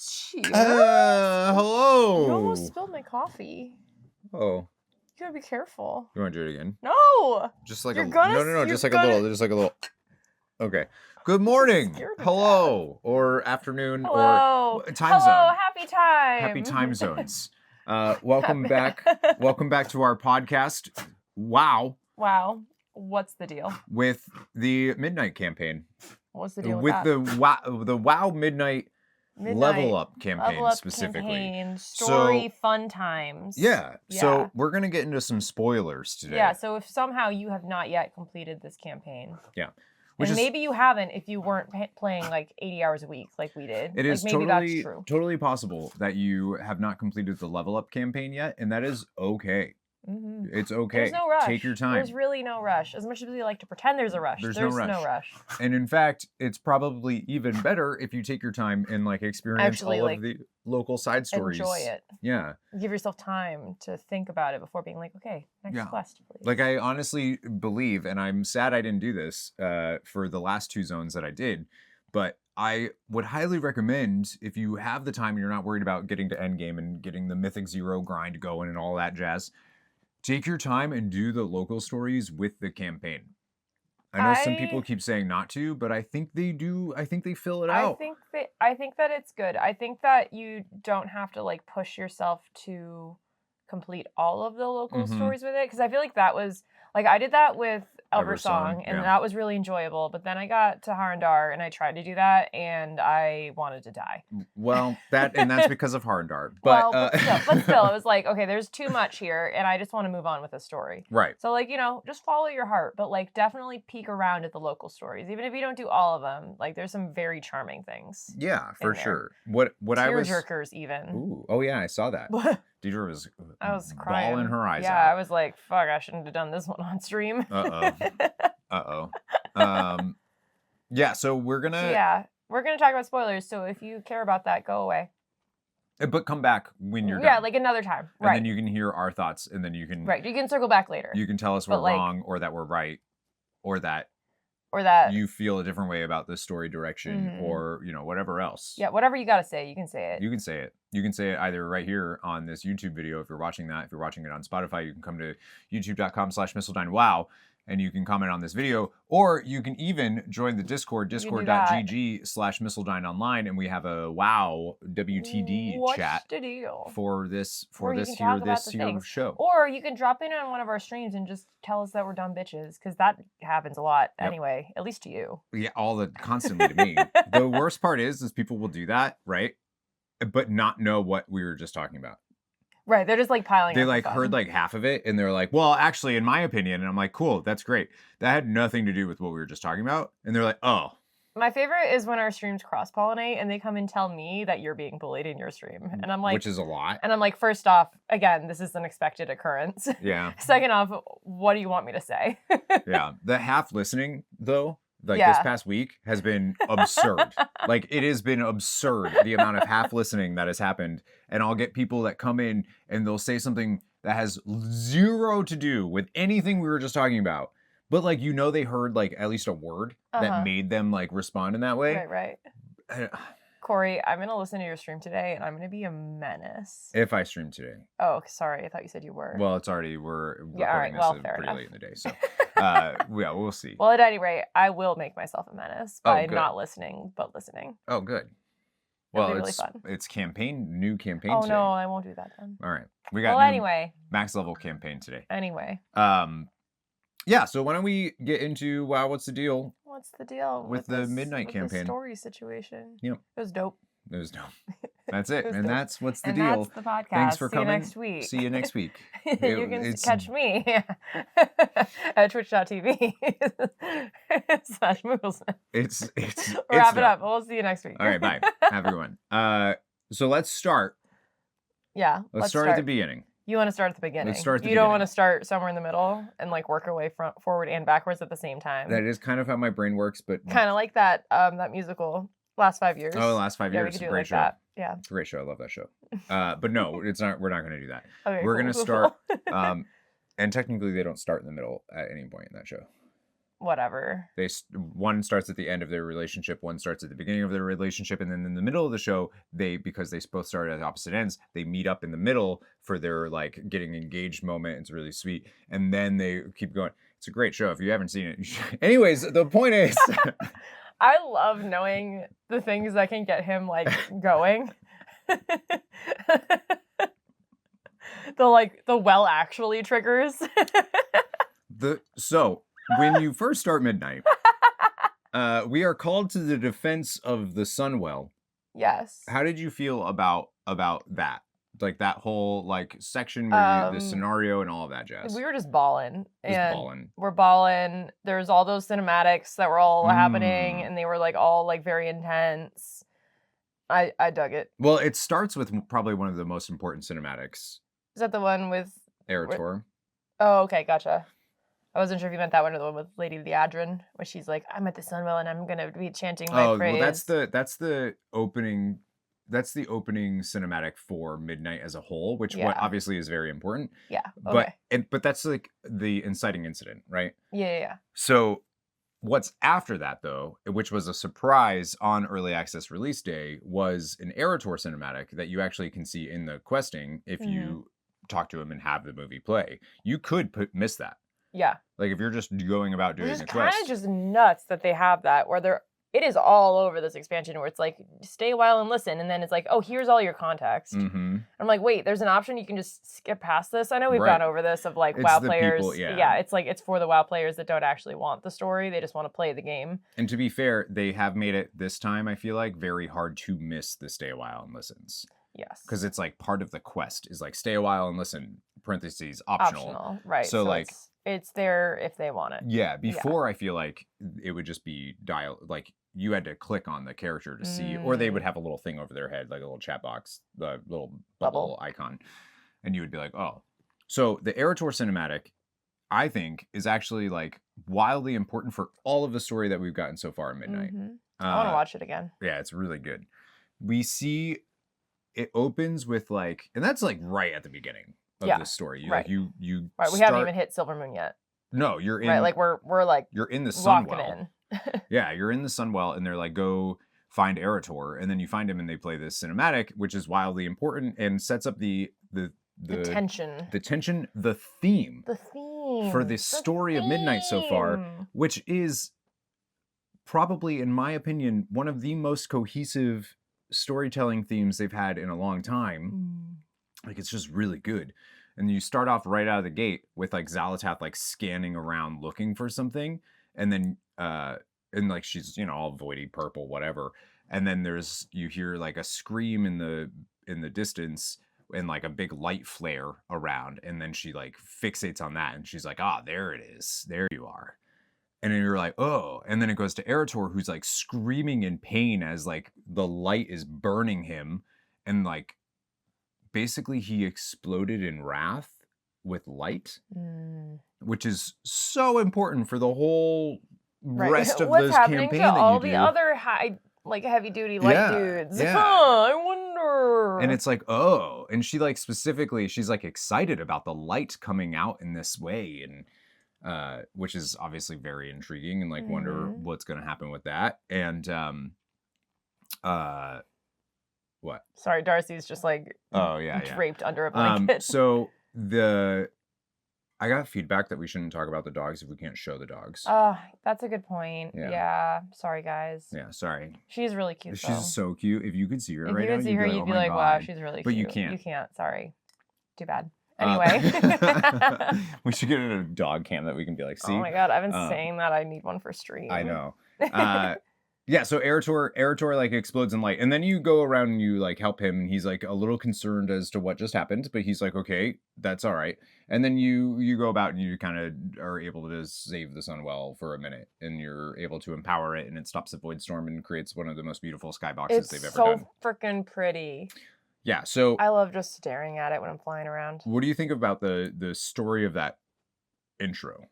Cheers. Hello. You almost spilled my coffee. Oh. You gotta be careful. You want to do it again? No. Just like You're a gonna, no. Just like a little. Okay. Good morning. Hello. Or afternoon. Hello. Or time zone. Hello. Happy time. Happy time zones. Welcome back. Welcome back to our podcast. WoW. Wow. What's the deal? With the Midnight campaign. What's the deal with with that? the WoW Midnight Level Up campaign Level Up specifically. Campaign, story, fun times. Yeah. So we're going to get into some spoilers today. Yeah. So if somehow you have not yet completed this campaign. Yeah. And maybe you haven't if you weren't playing like 80 hours a week like we did. It is maybe that's true. Totally possible that you have not completed the Level Up campaign yet, and that is okay. Mm-hmm. It's okay. There's no rush. Take your time. There's really no rush. As much as we like to pretend there's a rush, there's no rush. And in fact, it's probably even better if you take your time and like experience all of the local side stories. Enjoy it. Yeah. Give yourself time to think about it before being like, okay, next quest, please. Like I honestly believe, and I'm sad I didn't do this for the last two zones that I did, but I would highly recommend if you have the time and you're not worried about getting to endgame and getting the Mythic Zero grind going and all that jazz. Take your time and do the local stories with the campaign. I know some people keep saying not to, but I think they do. I think they fill it out. I think that it's good. I think that you don't have to like push yourself to complete all of the local stories with it, because I feel like that was like I did that with Elversong, and that was really enjoyable. But then I got to Haranir and I tried to do that, and I wanted to die. Well, that's because of Haranir. But, but still, it was like, okay, there's too much here, and I just want to move on with the story. Right. So like, just follow your heart, but like definitely peek around at the local stories, even if you don't do all of them. Like, there's some very charming things. Yeah, for sure. What I was tearjerkers even. Ooh, oh yeah, I saw that. Deidre was crying. bawling her eyes out. Yeah, I was like, fuck, I shouldn't have done this one on stream. Yeah, so we're gonna talk about spoilers, so if you care about that, go away. But come back when you're done. Yeah, like another time. And then you can hear our thoughts, and then you can you can circle back later. You can tell us we're wrong, or that we're right, or that you feel a different way about the story direction, or whatever else. Yeah, whatever you gotta say, you can say it. You can say it. You can say it either right here on this YouTube video if you're watching that. If you're watching it on Spotify, you can come to youtube.com/MistleDineWow, and you can comment on this video, or you can even join the Discord, discord.gg/MistleDineOnline, and we have a WoW WTD chat for this year show. Or you can drop in on one of our streams and just tell us that we're dumb bitches, because that happens a lot anyway, at least to you. Yeah, constantly to me. The worst part is people will do that, right? But not know what we were just talking about. Right, they're just like piling. They like heard like half of it, and they're like, "Well, actually, in my opinion," and I'm like, "Cool, that's great. That had nothing to do with what we were just talking about." And they're like, "Oh." My favorite is when our streams cross-pollinate, and they come and tell me that you're being bullied in your stream, and I'm like, which is a lot. And I'm like, first off, again, this is an expected occurrence. Yeah. Second off, what do you want me to say? Yeah, the half listening though. Like this past week has been absurd. Like it has been absurd the amount of half listening that has happened. And I'll get people that come in and they'll say something that has zero to do with anything we were just talking about. But like, they heard like at least a word that made them like respond in that way. Right. Cory, I'm going to listen to your stream today, and I'm going to be a menace. If I stream today. Oh, sorry. I thought you said you were. Well, we're recording this pretty late in the day, so we'll see. Well, at any rate, I will make myself a menace by not listening, but listening. Oh, good. Well, it'll be really fun. It's new campaign today. today. No, I won't do that then. All right. We got anyway. Max level campaign today. Anyway. Yeah, so why don't we get into what's the deal? What's the deal with the Midnight campaign? The story situation. Yep. It was dope. That's it. And that's what's the deal. That's the podcast. Thanks for coming. See you next week. You can catch me at twitch.tv/Mooglesmith. It's Wrap it up. We'll see you next week. All right, bye. Have a good one. So let's start. Yeah. Let's start at the beginning. You want to start at the beginning. Let's start at the beginning. You don't want to start somewhere in the middle and like work our way forward and backwards at the same time. That is kind of how my brain works, but kind of like that musical Last 5 Years. Oh, Last 5 years. We could do great show. That. Yeah. Great show. I love that show. But no, it's not. We're not going to do that. Okay, we're going to start. And technically, they don't start in the middle at any point in that show. whatever. One starts at the end of their relationship, one starts at the beginning of their relationship, and then in the middle of the show, because they both started at opposite ends, they meet up in the middle for their like getting engaged moment. It's really sweet, and then they keep going. It's a great show. If you haven't seen it, you should. Anyways, the point is, I love knowing the things that can get him like going. The well actually triggers. So when you first start Midnight, we are called to the defense of the Sunwell. Yes. How did you feel about that? Like that whole like section where the scenario and all of that jazz. We were just balling. We're balling. There's all those cinematics that were all happening, and they were like all like very intense. I dug it. Well, it starts with probably one of the most important cinematics. Is that the one with Arator? Oh, okay, gotcha. I wasn't sure if you meant that one or the one with Lady Deidre, where she's like, "I'm at the Sunwell and I'm gonna be chanting my praise." Well, that's the opening. That's the opening cinematic for Midnight as a whole, which what obviously is very important. Yeah. Okay. But that's like the inciting incident, right? Yeah. So what's after that, though, which was a surprise on early access release day, was an Arator cinematic that you actually can see in the questing if you talk to him and have the movie play. You could miss that. Yeah. Like if you're just going about doing a quest. It's kind of just nuts that they have that where it is all over this expansion where it's like, stay a while and listen. And then it's like, oh, here's all your context. Mm-hmm. I'm like, wait, there's an option you can just skip past this. I know we've gone over this of like WoW players. People, it's like, it's for the WoW players that don't actually want the story. They just want to play the game. And to be fair, they have made it this time, I feel like, very hard to miss the stay a while and listens. Yes. Because it's like part of the quest is like stay a while and listen, parentheses, optional. Right. So like it's there if they want it. Yeah. Before I feel like it would just be like you had to click on the character to see, or they would have a little thing over their head, like a little chat box, the little bubble icon. And you would be like, oh. So the Arator cinematic, I think, is actually like wildly important for all of the story that we've gotten so far in Midnight. Mm-hmm. I want to watch it again. Yeah, it's really good. We see it opens with like, and that's like right at the beginning of the story. You right. Like you right. We haven't even hit Silver Moon yet. No, you're in. Right, like we're like you're in the walking Sunwell. in. Yeah, you're in the Sunwell, and they're like, go find Arator, and then you find him, and they play this cinematic, which is wildly important and sets up the tension, the theme for the story of Midnight so far, which is probably, in my opinion, one of the most cohesive storytelling themes they've had in a long time. Like it's just really good. And you start off right out of the gate with like Xalatath like scanning around looking for something, and then and like she's, you know, all voidy purple, whatever. And then you hear like a scream in the distance and like a big light flare around, and then she like fixates on that and she's like, there it is. There you are. And then you're like, oh. And then it goes to Arator, who's like screaming in pain as like the light is burning him, and like basically he exploded in wrath with light, which is so important for the whole rest of this campaign. What's happening to all the other heavy duty light dudes? Yeah. I wonder. And it's like, oh, and she like specifically, she's like excited about the light coming out in this way, and which is obviously very intriguing, and like wonder what's going to happen with that. And what? Sorry, Darcy's just like draped under a blanket. So I got feedback that we shouldn't talk about the dogs if we can't show the dogs. That's a good point. Yeah. Sorry, guys. Yeah, sorry. She's really cute, though. She's so cute. If you could see her right now, if you could see her, you'd be like, wow, she's really cute. But you can't. You can't. Sorry. Too bad. Anyway. We should get a dog cam that we can be like, see? Oh my God, I've been saying that I need one for stream. I know. Yeah, so Arator like explodes in light, and then you go around and you like help him, and he's like a little concerned as to what just happened, but he's like, okay, that's all right. And then you go about and you kind of are able to save the Sunwell for a minute, and you're able to empower it, and it stops the void storm and creates one of the most beautiful skyboxes they've ever done. It's so freaking pretty. Yeah, so I love just staring at it when I'm flying around. What do you think about the story of that intro?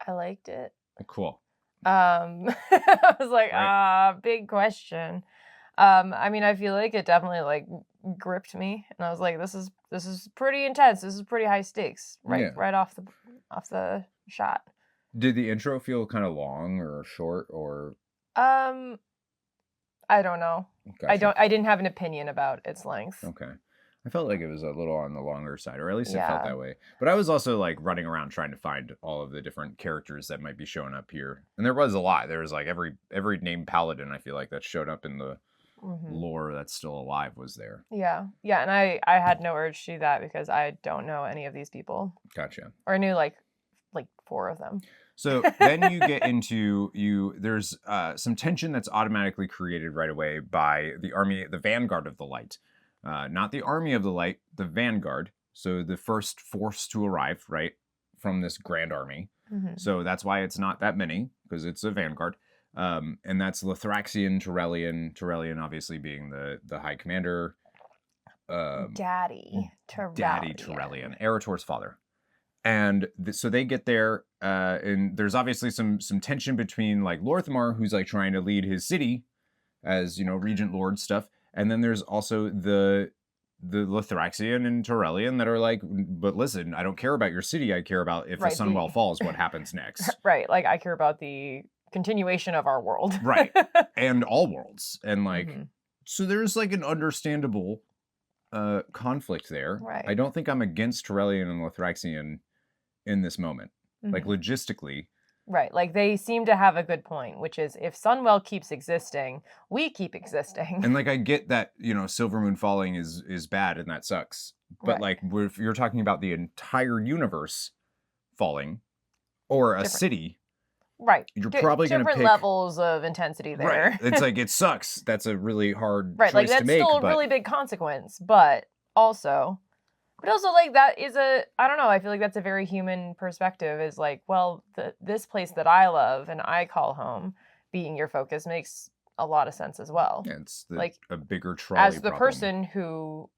I liked it. Cool. I was like, big question. I mean, I feel like it definitely like gripped me, and I was like, this is this is pretty intense. This is pretty high stakes, right? Yeah. Right off the shot. Did the intro feel kind of long or short or? I don't know. Gotcha. I didn't have an opinion about its length. Okay. I felt like it was a little on the longer side, or at least it Yeah. felt that way. But I was also like running around trying to find all of the different characters that might be showing up here. And there was a lot. There was like every named paladin, I feel like, that showed up in the lore that's still alive was there. Yeah. Yeah, and I had no urge to do that because I don't know any of these people. Gotcha. Or I knew like 4 of them. So then you get into there's some tension that's automatically created right away by the Vanguard of the Light. Not the Army of the Light, the Vanguard. So the first force to arrive, right, from this grand army. So that's why it's not that many, because it's a Vanguard. And that's Lithraxian, Turellian obviously being the High Commander. Daddy Turellian, Arator's father. And so they get there, and there's obviously some tension between like Lorthmar, who's like trying to lead his city as, you know, Regent Lord stuff. And then there's also the Lithraxian and Turellian that are like, but listen, I don't care about your city. I care about if the Sunwell falls, what happens next. Right. Like I care about the continuation of our world. Right. And all worlds. And like, so there's like an understandable conflict there. Right. I don't think I'm against Turellian and Lithraxian in this moment. Like logistically. Right. Like they seem to have a good point, which is if Sunwell keeps existing, we keep existing. And like I get that, you know, Silvermoon falling is bad and that sucks. But like if you're talking about the entire universe falling or a city, right, you're probably going to pick different levels of intensity there. Right. It's like it sucks. That's a really hard right. choice Like that's to make, still a really big consequence, but also like that is I don't know, I feel like that's a very human perspective is like, well, this place that I love and I call home being your focus makes a lot of sense as well. Yeah, it's like a bigger trolley as the problem. person who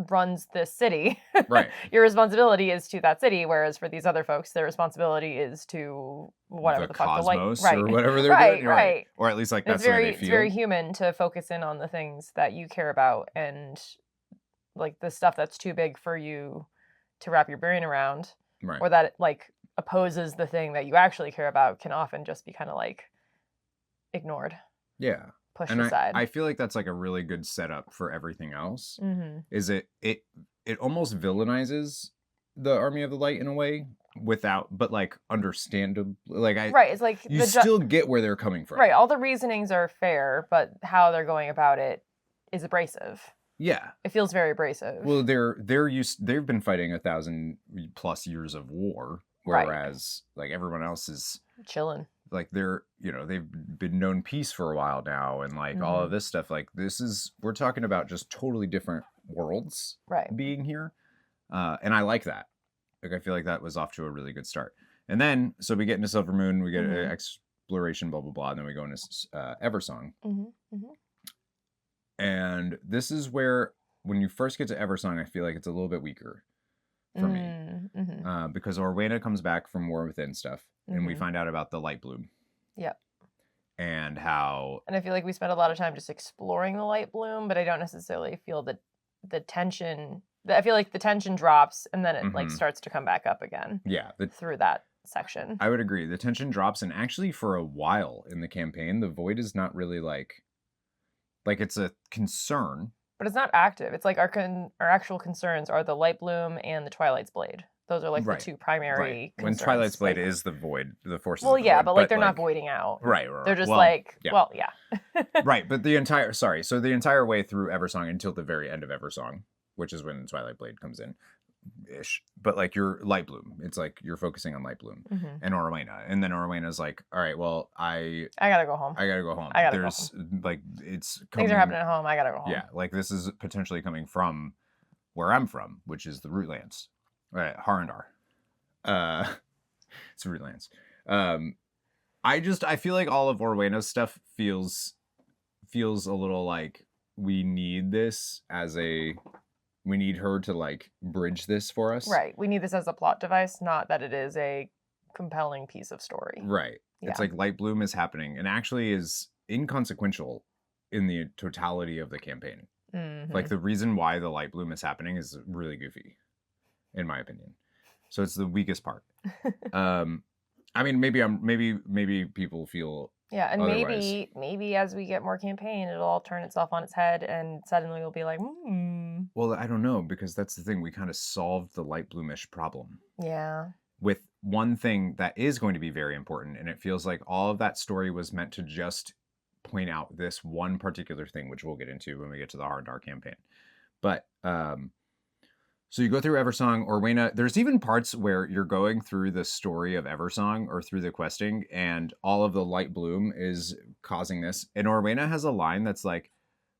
runs this city, right? Your responsibility is to that city, whereas for these other folks, their responsibility is to whatever the fuck the light, right? Or whatever they're doing, right? Or at least like that's the way they feel. It's very human to focus in on the things that you care about and like the stuff that's too big for you to wrap your brain around, right? Or that like opposes the thing that you actually care about can often just be kind of like ignored. Yeah. Pushed aside. I feel like that's like a really good setup for everything else. Is it almost villainizes the Army of the Light in a way but like understandable. Like right. It's like you still get where they're coming from. Right. All the reasonings are fair, but how they're going about it is abrasive. Yeah. It feels very abrasive. Well, they've been fighting 1,000+ years of war, whereas like everyone else is chilling. Like they've been known peace for a while now, and like all of this stuff. Like we're talking about just totally different worlds, being here, and I like that. Like I feel like that was off to a really good start. And then so we get into Silvermoon, we get exploration, blah blah blah, and then we go into Eversong. And this is where, when you first get to Eversong, I feel like it's a little bit weaker for me. Because Orwena comes back from War Within stuff, and we find out about the Light Bloom. Yep. And how... And I feel like we spent a lot of time just exploring the Light Bloom, but I don't necessarily feel that the tension... I feel like the tension drops, and then it like starts to come back up again. Yeah. Through that section. I would agree. The tension drops, and actually for a while in the campaign, the Void is not really like it's a concern, but it's not active. It's like our actual concerns are the Light Bloom and the Twilight's Blade. Those are like the two primary concerns. When Twilight's Blade is the Void, the forces. Well, of the yeah, void, but like they're not voiding out. Right. They're just right, but the entire way through Eversong until the very end of Eversong, which is when Twilight Blade comes in. Ish, but like your Light Bloom, it's like you're focusing on Light Bloom and Orwena, and then Orwena's like, all right, well, I gotta go home. There's like it's things are happening at home. I gotta go home. Yeah, like this is potentially coming from where I'm from, which is the Rootlands, right? Haranir. It's Rootlands. I feel like all of Orwena's stuff feels a little like we need this we need her to like bridge this for us. Right. We need this as a plot device, not that it is a compelling piece of story. Right. Yeah. It's like Light Bloom is happening and actually is inconsequential in the totality of the campaign. Like the reason why the light bloom is happening is really goofy, in my opinion. So it's the weakest part. I mean, maybe people feel and otherwise. maybe as we get more campaign, it'll all turn itself on its head, and suddenly we'll be like, Well, I don't know, because that's the thing. We kind of solved the light bloomish problem. Yeah. With one thing that is going to be very important, and it feels like all of that story was meant to just point out this one particular thing, which we'll get into when we get to the Haranir campaign. But so you go through Eversong, Orwena. There's even parts where you're going through the story of Eversong or through the questing, and all of the light bloom is causing this. And Orwena has a line that's like,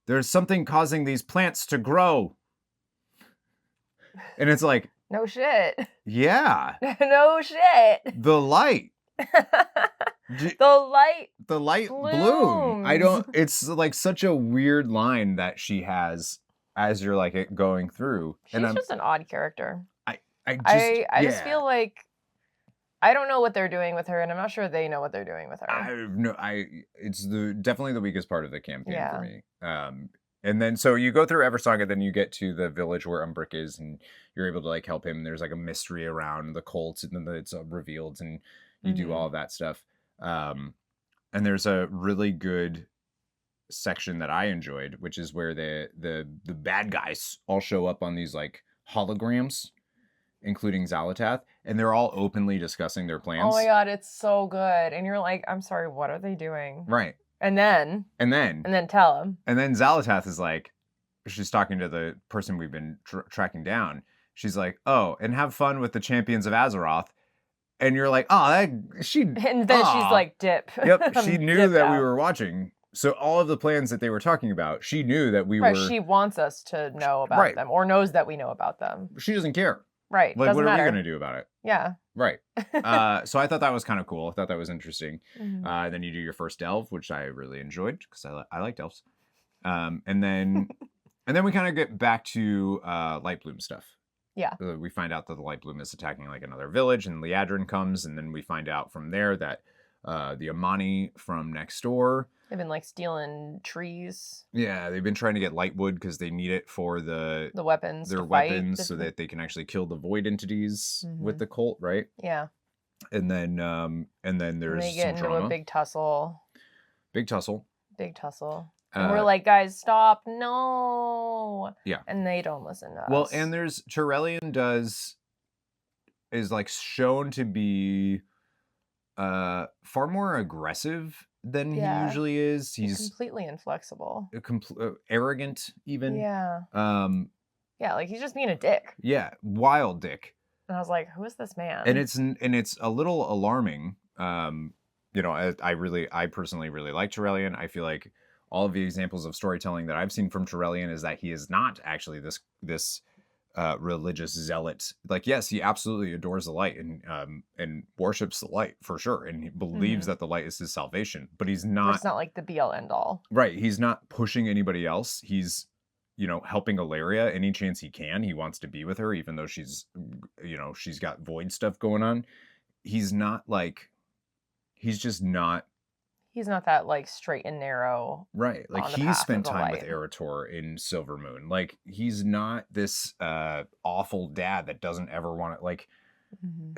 "There's something causing these plants to grow," and it's like, no shit. Yeah. No shit. The light. The light bloom. It's like such a weird line that she has as you're like it going through. She's just an odd character. I just feel like I don't know what they're doing with her, and I'm not sure they know what they're doing with her. It's definitely the weakest part of the campaign for me. And then so you go through Eversong, and then you get to the village where Umbrick is, and you're able to like help him. There's like a mystery around the cult, and then it's revealed, and you do all of that stuff. And there's a really good section that I enjoyed, which is where the bad guys all show up on these like holograms, including Xalatath, and they're all openly discussing their plans. Oh my god, it's so good. And you're like, I'm sorry, what are they doing? Right. And then tell him. And then Xalatath is like, she's talking to the person we've been tracking down. She's like, oh, and have fun with the champions of Azeroth. And you're like, and then she's like, dip. Yep, she knew that we were watching. So all of the plans that they were talking about, she knew that we were. She wants us to know about them, or knows that we know about them. She doesn't care. Right. Like, what are we going to do about it? Yeah. Right. So I thought that was kind of cool. I thought that was interesting. Then you do your first delve, which I really enjoyed because I liked elves. And then we kind of get back to light bloom stuff. Yeah. We find out that the light bloom is attacking like another village, and Liadrin comes, and then we find out from there that the Amani from next door. They've been like stealing trees. Yeah, they've been trying to get lightwood because they need it for the weapons. Their weapons, so that they can actually kill the void entities with the cult, right? Yeah. And then there's they get into a big tussle. Big tussle. And we're like, guys, stop! No. Yeah. And they don't listen to us. Well, and there's Turellian is like shown to be far more aggressive than he usually is. He's completely inflexible. Arrogant, even. Yeah. Yeah, like he's just being a dick. Yeah, wild dick. And I was like, who is this man? And it's a little alarming. I personally really like Turellian. I feel like all of the examples of storytelling that I've seen from Turellian is that he is not actually this religious zealot. Like, yes, he absolutely adores the light and worships the light for sure, and he believes that the light is his salvation. But he's not. It's not like the be all end all. Right. He's not pushing anybody else. He's helping Ilaria any chance he can. He wants to be with her, even though she's got void stuff going on. He's not like. He's just not. He's not that like straight and narrow. Right. Like he spent time with Arator in Silver Moon. Like he's not this awful dad that doesn't ever want to like.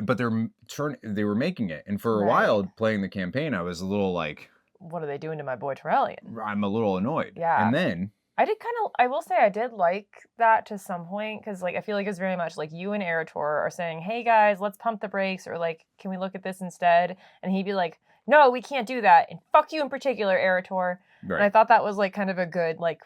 But they were making it, and for a while playing the campaign, I was a little like, what are they doing to my boy Turellian? I'm a little annoyed. Yeah. And then I will say I did like that to some point, because like I feel like it's very much like you and Arator are saying, hey guys, let's pump the brakes, or like, can we look at this instead? And he'd be like, no, we can't do that. And fuck you in particular, Arator. Right. And I thought that was like kind of a good like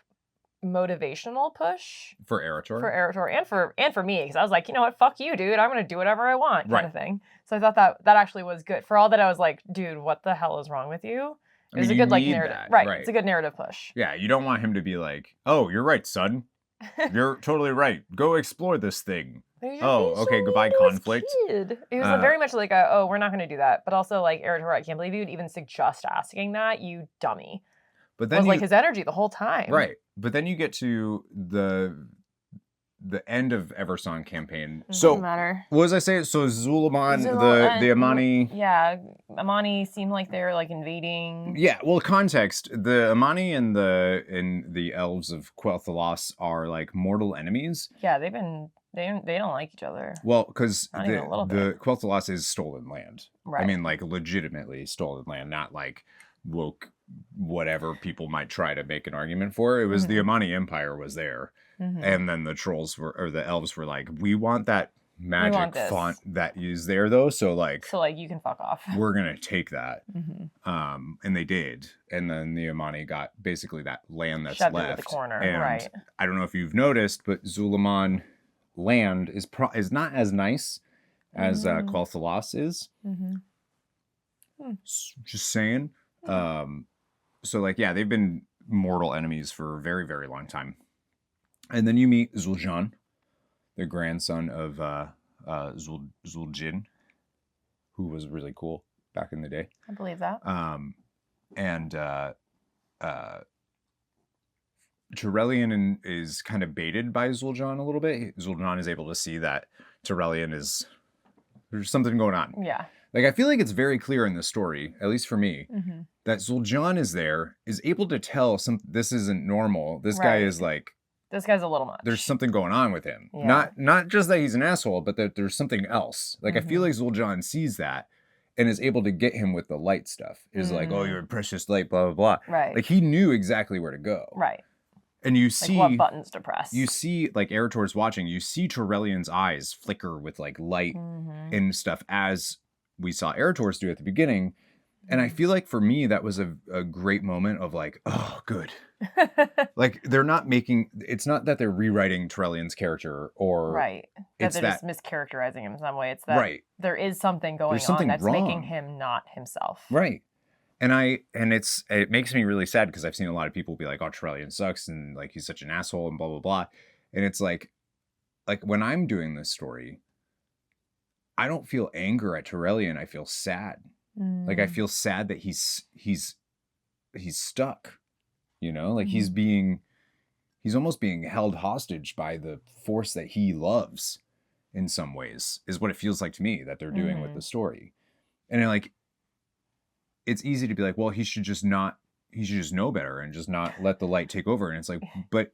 motivational push for Arator and for me, because I was like, you know what, fuck you, dude. I'm gonna do whatever I want, kind of thing. So I thought that actually was good. For all that I was like, dude, what the hell is wrong with you? It was a good like narrative, right? It's a good narrative push. Yeah, you don't want him to be like, oh, you're right, son. You're totally right. Go explore this thing. Oh, okay, goodbye, conflict. It was very much like, oh, we're not going to do that. But also, like, Arator, I can't believe you would even suggest asking that, you dummy. But then was like his energy the whole time. Right. But then you get to the end of Eversong campaign. Doesn't So matter. what was I saying? So Zulaman, the Amani. Yeah, Amani seemed like they were like invading. Yeah, well, context: the Amani and the elves of Quel'Thalas are like mortal enemies. Yeah, they don't like each other. Well, because the Quel'Thalas is stolen land. Right. I mean, like legitimately stolen land, not like woke whatever people might try to make an argument for. It was the Amani Empire was there, and then the trolls the elves were like, we want that magic font that is there though, so you can fuck off. We're gonna take that. And they did, and then the Amani got basically that land that's shoved left. It with the corner, and right? I don't know if you've noticed, but Zulaman land is not as nice as Quel'Thalas is. Just saying. So like, yeah, they've been mortal enemies for a very, very long time. And then you meet Zul'Jin, the grandson of Zul'Jin, who was really cool back in the day. I believe that. Turelion is kind of baited by Zul'Jin a little bit. Zul'Jin is able to see that Turelion there's something going on. Yeah. Like, I feel like it's very clear in the story, at least for me, that Zul'Jin is able to tell this isn't normal. This guy is like... This guy's a little much. There's something going on with him. Yeah. Not just that he's an asshole, but that there's something else. Like, I feel like Zul'Jin sees that and is able to get him with the light stuff. Is like, oh, you're a precious light, blah, blah, blah. Right. Like, he knew exactly where to go. Right. And you see... Like, what buttons to press. You see, like, Arator's watching, you see Turelion's eyes flicker with, like, light and stuff as... we saw Arator's do at the beginning. And I feel like for me, that was a great moment of like, oh, good. Like, it's not that they're rewriting Turelion's character or... Right. That they're just mischaracterizing him in some way. It's that there is something going on that's wrong. making him not himself. Right. And it makes me really sad because I've seen a lot of people be like, oh, Turelion sucks and like he's such an asshole and blah, blah, blah. And it's like when I'm doing this story, I don't feel anger at Turelion. I feel sad. Like, I feel sad that he's stuck, you know, like he's almost being held hostage by the force that he loves in some ways is what it feels like to me that they're doing with the story. And like, it's easy to be like, well, he should just know better and just not let the light take over. And it's like, but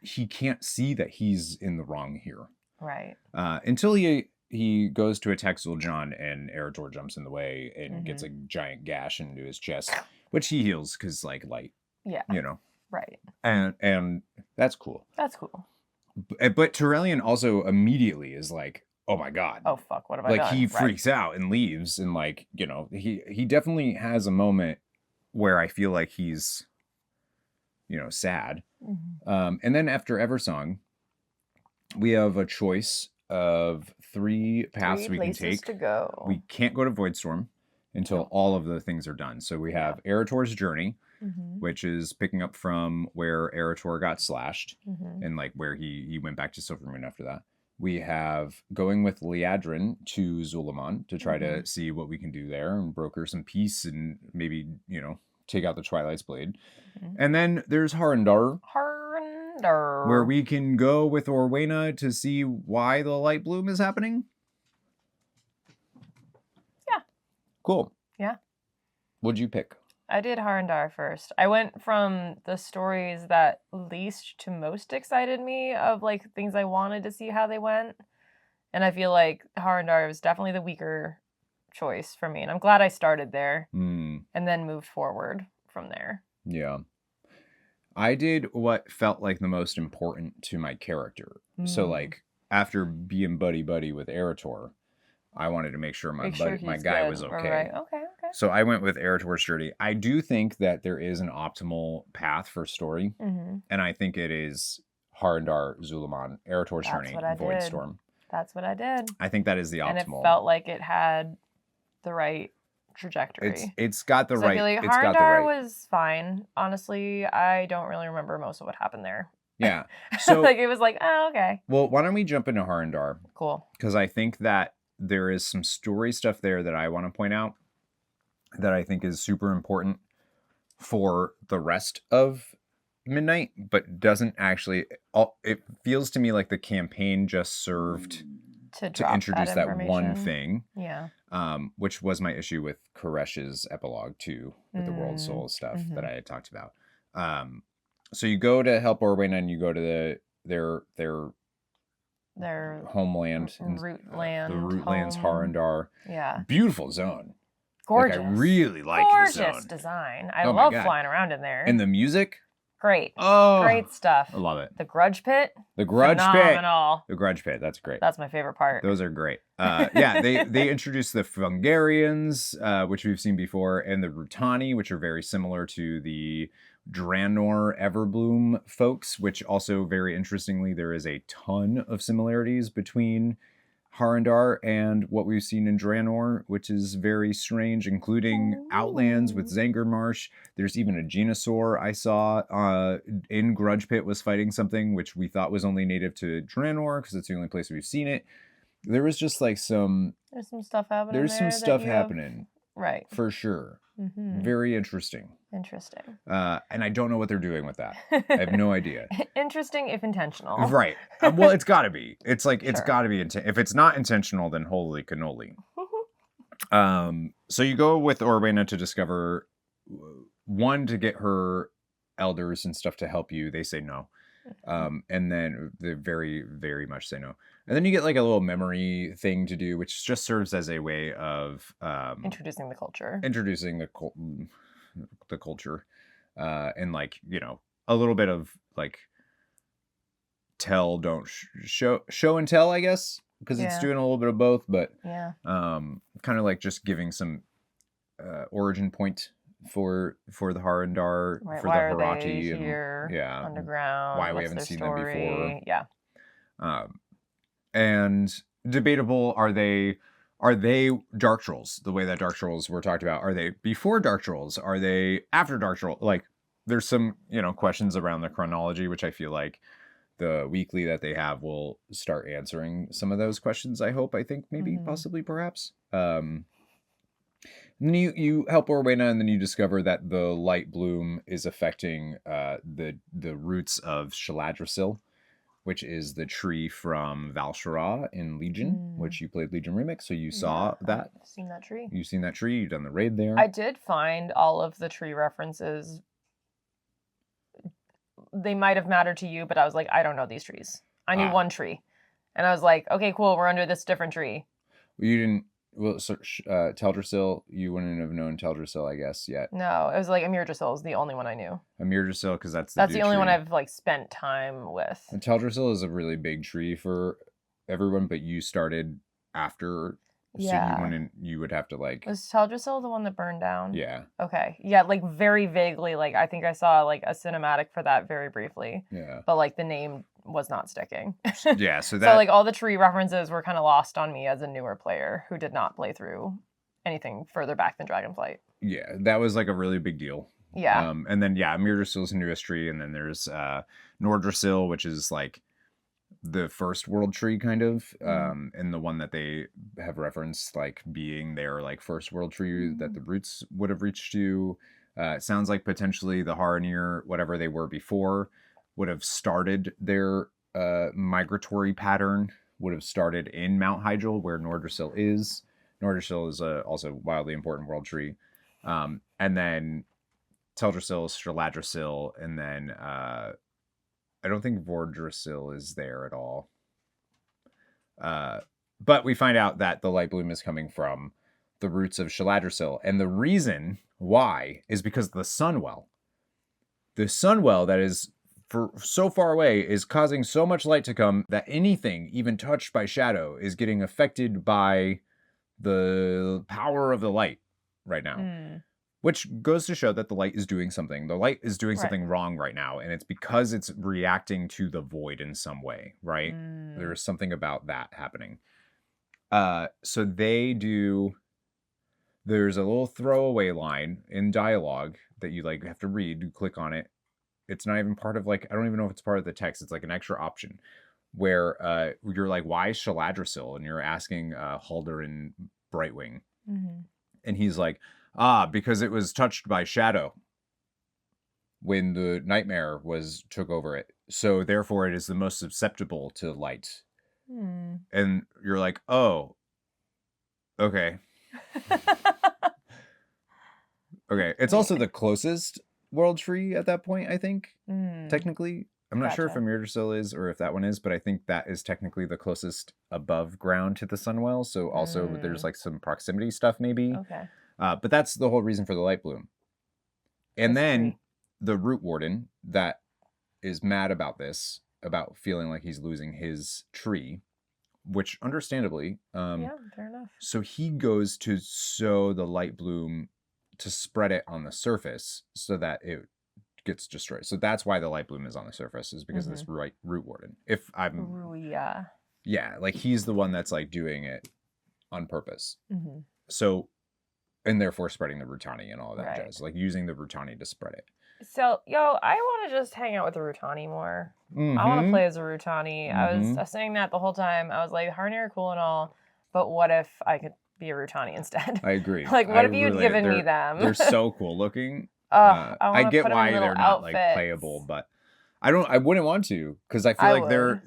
he can't see that he's in the wrong here. Right. Until he goes to attack Zul'Jin and Arator jumps in the way and gets a giant gash into his chest, which he heals because like light. Yeah. You know. Right. And that's cool. That's cool. But Turelion also immediately is like, oh my God. Oh fuck, what have I done? Like he freaks out and leaves and like, you know, he definitely has a moment where I feel like he's, you know, sad. And then after Eversong, we have a choice of 3 paths we can take. To go. We can't go to Voidstorm until all of the things are done. So we have Arator's Journey, which is picking up from where Arator got slashed and like where he went back to Silvermoon after that. We have going with Liadrin to Zul'Aman to try to see what we can do there and broker some peace and maybe, you know, take out the Twilight's Blade. And then there's Haranir, where we can go with Orwena to see why the light bloom is happening. Yeah. Cool. Yeah. What'd you pick? I did Haranir first. I went from the stories that least to most excited me of like things I wanted to see how they went. And I feel like Haranir was definitely the weaker choice for me. And I'm glad I started there and then moved forward from there. Yeah. I did what felt like the most important to my character. So like after being buddy with Arator, I wanted to make sure my guy was okay. Right. Okay. So I went with Arator's Journey. I do think that there is an optimal path for story. And I think it is Haranir, Zul'Aman, Arator's Journey, Voidstorm. That's what I did. I think that is the optimal. And it felt like it had the right trajectory. It's got the right. I feel like Haranir was fine. Honestly, I don't really remember most of what happened there. Yeah. So like it was like, oh, okay. Well, why don't we jump into Haranir? Cool. Because I think that there is some story stuff there that I want to point out that I think is super important for the rest of midnight, but doesn't actually. It feels to me like the campaign just served to introduce that one thing. Yeah. Which was my issue with Koresh's epilogue too, with the World Soul stuff that I had talked about. So you go to help Orwena, and you go to their homeland, root land, the root lands, Harandar. Yeah, beautiful zone. Gorgeous. Like, I really like gorgeous the zone. Design. I love flying around in there. And the music. Great. Oh, great stuff. I love it. The Grudge Pit. The Grudge Phenomenal. Pit. The Grudge Pit. That's great. That's my favorite part. Those are great. Yeah, they introduced the Fungarians, which we've seen before, and the Rutani, which are very similar to the Draenor Everbloom folks, which also, very interestingly, there is a ton of similarities between Harandar and what we've seen in Draenor, which is very strange, including Outlands with Zangarmarsh. There's even a Genosaur I saw in Grudge Pit was fighting something, which we thought was only native to Draenor, because it's the only place we've seen it. There was just like There's some stuff happening. There's some stuff happening. Right. For sure. Mm-hmm. Very interesting. Interesting. And I don't know what they're doing with that. I have no idea. Interesting if intentional. Right. Well, it's got to be. It's like, it's got to be. If it's not intentional, then holy cannoli. So you go with Orwena to discover, one, to get her elders and stuff to help you. They say no. And then they very, very much say no. And then you get like a little memory thing to do, which just serves as a way of introducing the culture. Introducing the culture, and like, you know, a little bit of like tell, don't show and tell, I guess, because it's doing a little bit of both. But kind of like just giving some origin point for the Harandar, right. for Why the are Harati, they here, underground? Why we haven't seen them before. Yeah. And debatable, are they Dark Trolls the way that Dark Trolls were talked about? Are they before Dark Trolls? Are they after Dark Trolls? Like, there's some, you know, questions around the chronology, which I feel like the weekly that they have will start answering some of those questions. I think, maybe, possibly, perhaps. And then you help Orwena, and then you discover that the light bloom is affecting the roots of Shaladrasil, which is the tree from Val'Shara in Legion, which you played Legion Remix, so you saw that. I've seen that tree. You've seen that tree. You've done the raid there. I did find all of the tree references. They might have mattered to you, but I was like, I don't know these trees. I knew one tree. And I was like, okay, cool, we're under this different tree. You didn't... Well, so, Teldrassil, you wouldn't have known Teldrassil, I guess, yet. No, it was like Amirdrassil is the only one I knew. Amirdrassil, because that's the only one I've like spent time with. And Teldrassil is a really big tree for everyone, but you started after, so you would have to like... Was Teldrassil the one that burned down? Yeah. Okay. Yeah, like very vaguely, like I think I saw like a cinematic for that very briefly. Yeah. But like the name was not sticking. Yeah, so like all the tree references were kind of lost on me as a newer player who did not play through anything further back than Dragonflight. Yeah, that was like a really big deal. Yeah. And then Amirdrassil's a newest tree, and then there's Nordrassil, which is like the first world tree kind of, and the one that they have referenced like being their like first world tree that the roots would have reached to. It sounds like potentially the Haranir, whatever they were before, would have started their migratory pattern, would have started in Mount Hyjal, where Nordrassil is. Nordrassil is also a wildly important world tree. And then Teldrassil, Shaladrassil, and then I don't think Vordrassil is there at all. But we find out that the light bloom is coming from the roots of Shaladrassil. And the reason why is because the Sunwell. The Sunwell that is for so far away is causing so much light to come that anything even touched by shadow is getting affected by the power of the light right now. Which goes to show that the light is doing something. The light is doing something wrong right now, and it's because it's reacting to the void in some way, right? There's something about that happening. So there's a little throwaway line in dialogue that you like have to read. You click on it. It's not even part of like, I don't even know if it's part of the text. It's like an extra option where you're like, why Shaladrassil? And you're asking Halder and Brightwing. And he's like, because it was touched by shadow. when the nightmare took over it. So therefore it is the most susceptible to light. And you're like, oh, okay. Okay. It's also the closest world tree at that point, I think, technically. I'm not sure if Amir still is or if that one is, but I think that is technically the closest above ground to the Sunwell. So also there's like some proximity stuff maybe. Okay. But that's the whole reason for the light bloom. And then the root warden that is mad about this, about feeling like he's losing his tree, which understandably. Yeah, fair enough. So he goes to sow the light bloom to spread it on the surface so that it gets destroyed. So that's why the light bloom is on the surface, is because of this root warden. If I'm yeah, like he's the one that's like doing it on purpose. So, and therefore spreading the Rutani and all of that jazz, like using the Rutani to spread it. So, I want to just hang out with the Rutani more. I want to play as a Rutani. I was saying that the whole time. I was like, Haranir are cool and all, but what if I could be a Rutani instead? I agree. Like, what if you'd given me them? They're so cool looking. I get why they're not like playable, but I wouldn't want to, because I feel like they're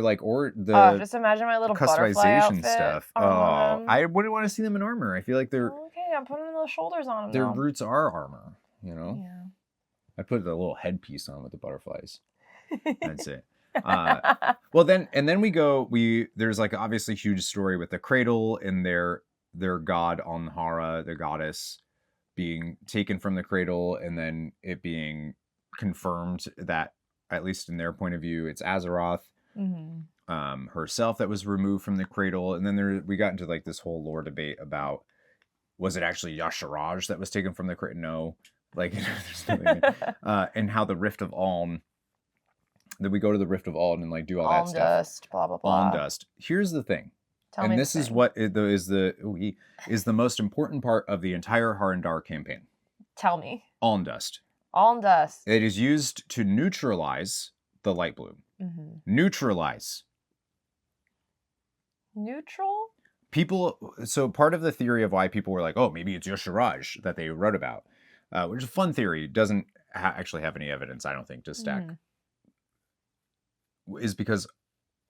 like just imagine my little butterfly outfit stuff. I wouldn't want to see them in armor. I feel like they're okay. I'm putting little shoulders on them. Their roots are armor, you know. Yeah. I put a little headpiece on with the butterflies. That's it. Well, then there's like obviously huge story with the cradle and their god Anhara, the goddess, being taken from the cradle, and then it being confirmed that, at least in their point of view, it's Azeroth herself that was removed from the cradle. And then we got into like this whole lore debate about, was it actually Yasharaj that was taken from the cradle? No, like there's nothing. And how the Rift of Aln, that we go to the Rift of Aln and like do all that stuff. Dust, blah blah blah. Aln dust. Here's the thing. And this is what is the most important part of the entire Harandar campaign. Tell me. Aln dust. Aln dust. It is used to neutralize the light bloom. Neutralize. Neutral? So part of the theory of why people were like, oh, maybe it's Yasharaj that they wrote about, which is a fun theory, doesn't actually have any evidence, I don't think, to stack, is because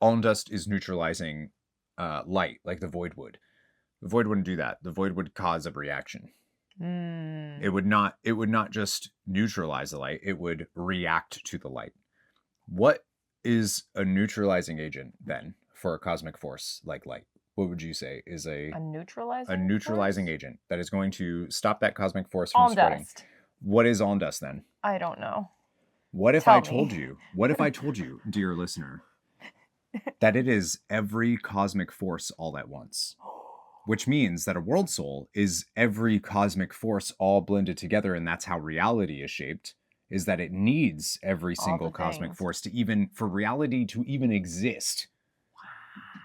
Aln dust is neutralizing light, like the void would. The void wouldn't do that. The void would cause a reaction. It would not just neutralize the light, it would react to the light. What is a neutralizing agent then for a cosmic force like light? What would you say is a neutralizing agent that is going to stop that cosmic force from spreading? Dust. What is Aln dust then? I don't know. What if I told you, dear listener, that it is every cosmic force all at once? Which means that a world soul is every cosmic force all blended together, and that's how reality is shaped, is that it needs every single cosmic force for reality to even exist.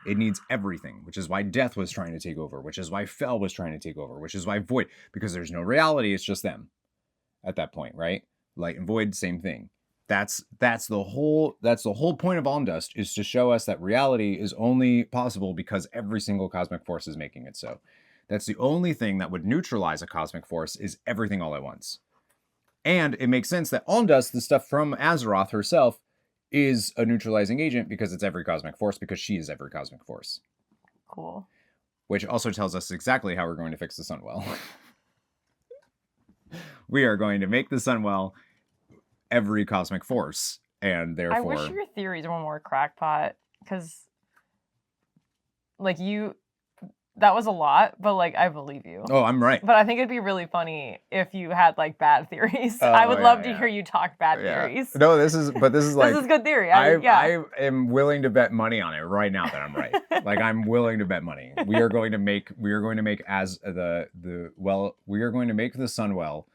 It needs everything, which is why death was trying to take over, which is why Fel was trying to take over, which is why void, because there's no reality, it's just them at that point, right? Light and void, same thing. That's the whole point of Aln dust, is to show us that reality is only possible because every single cosmic force is making it so. That's the only thing that would neutralize a cosmic force, is everything all at once. And it makes sense that Aln dust, the stuff from Azeroth herself, is a neutralizing agent because it's every cosmic force, because she is every cosmic force. Cool. Which also tells us exactly how we're going to fix the Sunwell. We are going to make the Sunwell every cosmic force, and therefore I wish your theories were more crackpot, because like that was a lot, but like I believe you. Oh, I'm right. But I think it'd be really funny if you had like bad theories. I would love to hear you talk bad theories. No, this is like this is good theory. I am willing to bet money on it right now that I'm right. Like I'm willing to bet money. We are going to make we are going to make the Sunwell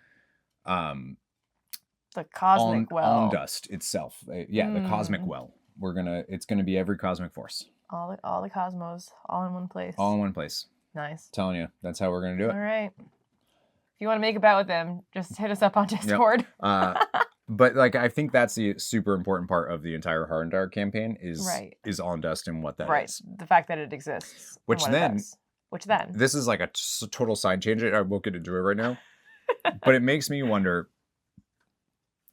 the cosmic well. Aln dust itself. The cosmic well. It's gonna be every cosmic force. All the cosmos, all in one place. All in one place. Nice. Telling you, that's how we're gonna do it. All right. If you want to make a bet with them, just hit us up on Discord. Yep. But like, I think that's the super important part of the entire Harandar campaign is Aln dust and what that is. Right. The fact that it exists. Which then. This is like a total side change. I won't get into it right now. But it makes me wonder,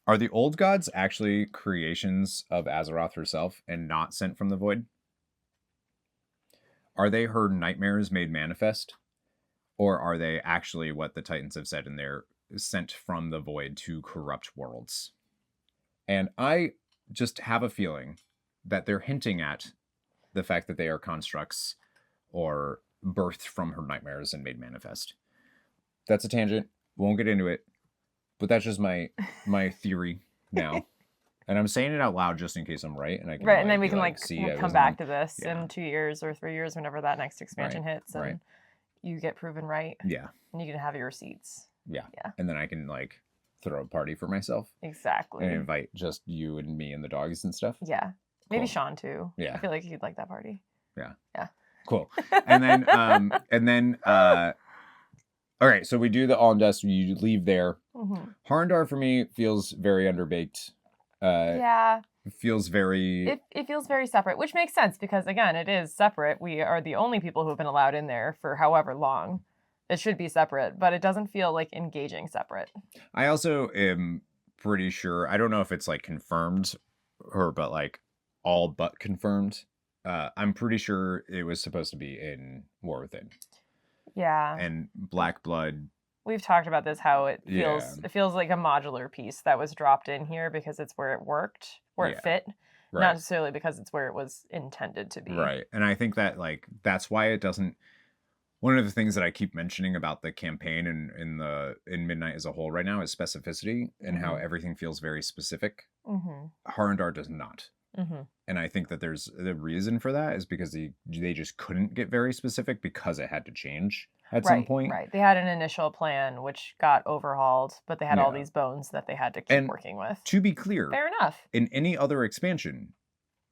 Are the old gods actually creations of Azeroth herself and not sent from the void? Are they her nightmares made manifest? Or are they actually what the Titans have said, and they're sent from the void to corrupt worlds? And I just have a feeling that they're hinting at the fact that they are constructs or birthed from her nightmares and made manifest. That's a tangent. Won't get into it. But that's just my theory now. And I'm saying it out loud just in case I'm right. And I can and then we can see, come back to this in 2 years or 3 years, whenever that next expansion hits, and you get proven right. Yeah. And you can have your receipts. Yeah. And then I can throw a party for myself. Exactly. And invite just you and me and the dogs and stuff. Yeah. Maybe Cool. Sean too. Yeah. I feel like he'd like that party. Yeah. Yeah. Cool. And then all right, so we do the all in dust. You leave there. Mm-hmm. Harndar for me feels very underbaked. Yeah. It feels very. It feels very separate, which makes sense because again, it is separate. We are the only people who've been allowed in there for however long. It should be separate, but it doesn't feel like engaging separate. I also am pretty sure. I don't know if it's confirmed but all but confirmed. I'm pretty sure it was supposed to be in War Within. Yeah. And Black Blood. We've talked about this, how it feels. Yeah. It feels like a modular piece that was dropped in here because it's where it worked, where it fit, not necessarily because it's where it was intended to be. Right. And I think that that's why it doesn't. One of the things that I keep mentioning about the campaign in Midnight as a whole right now is specificity and how everything feels very specific. Harndar does not. And I think that the reason for that is because they just couldn't get very specific because it had to change at some point. Right. They had an initial plan which got overhauled, but they had all these bones that they had to keep working with. To be clear, fair enough. In any other expansion,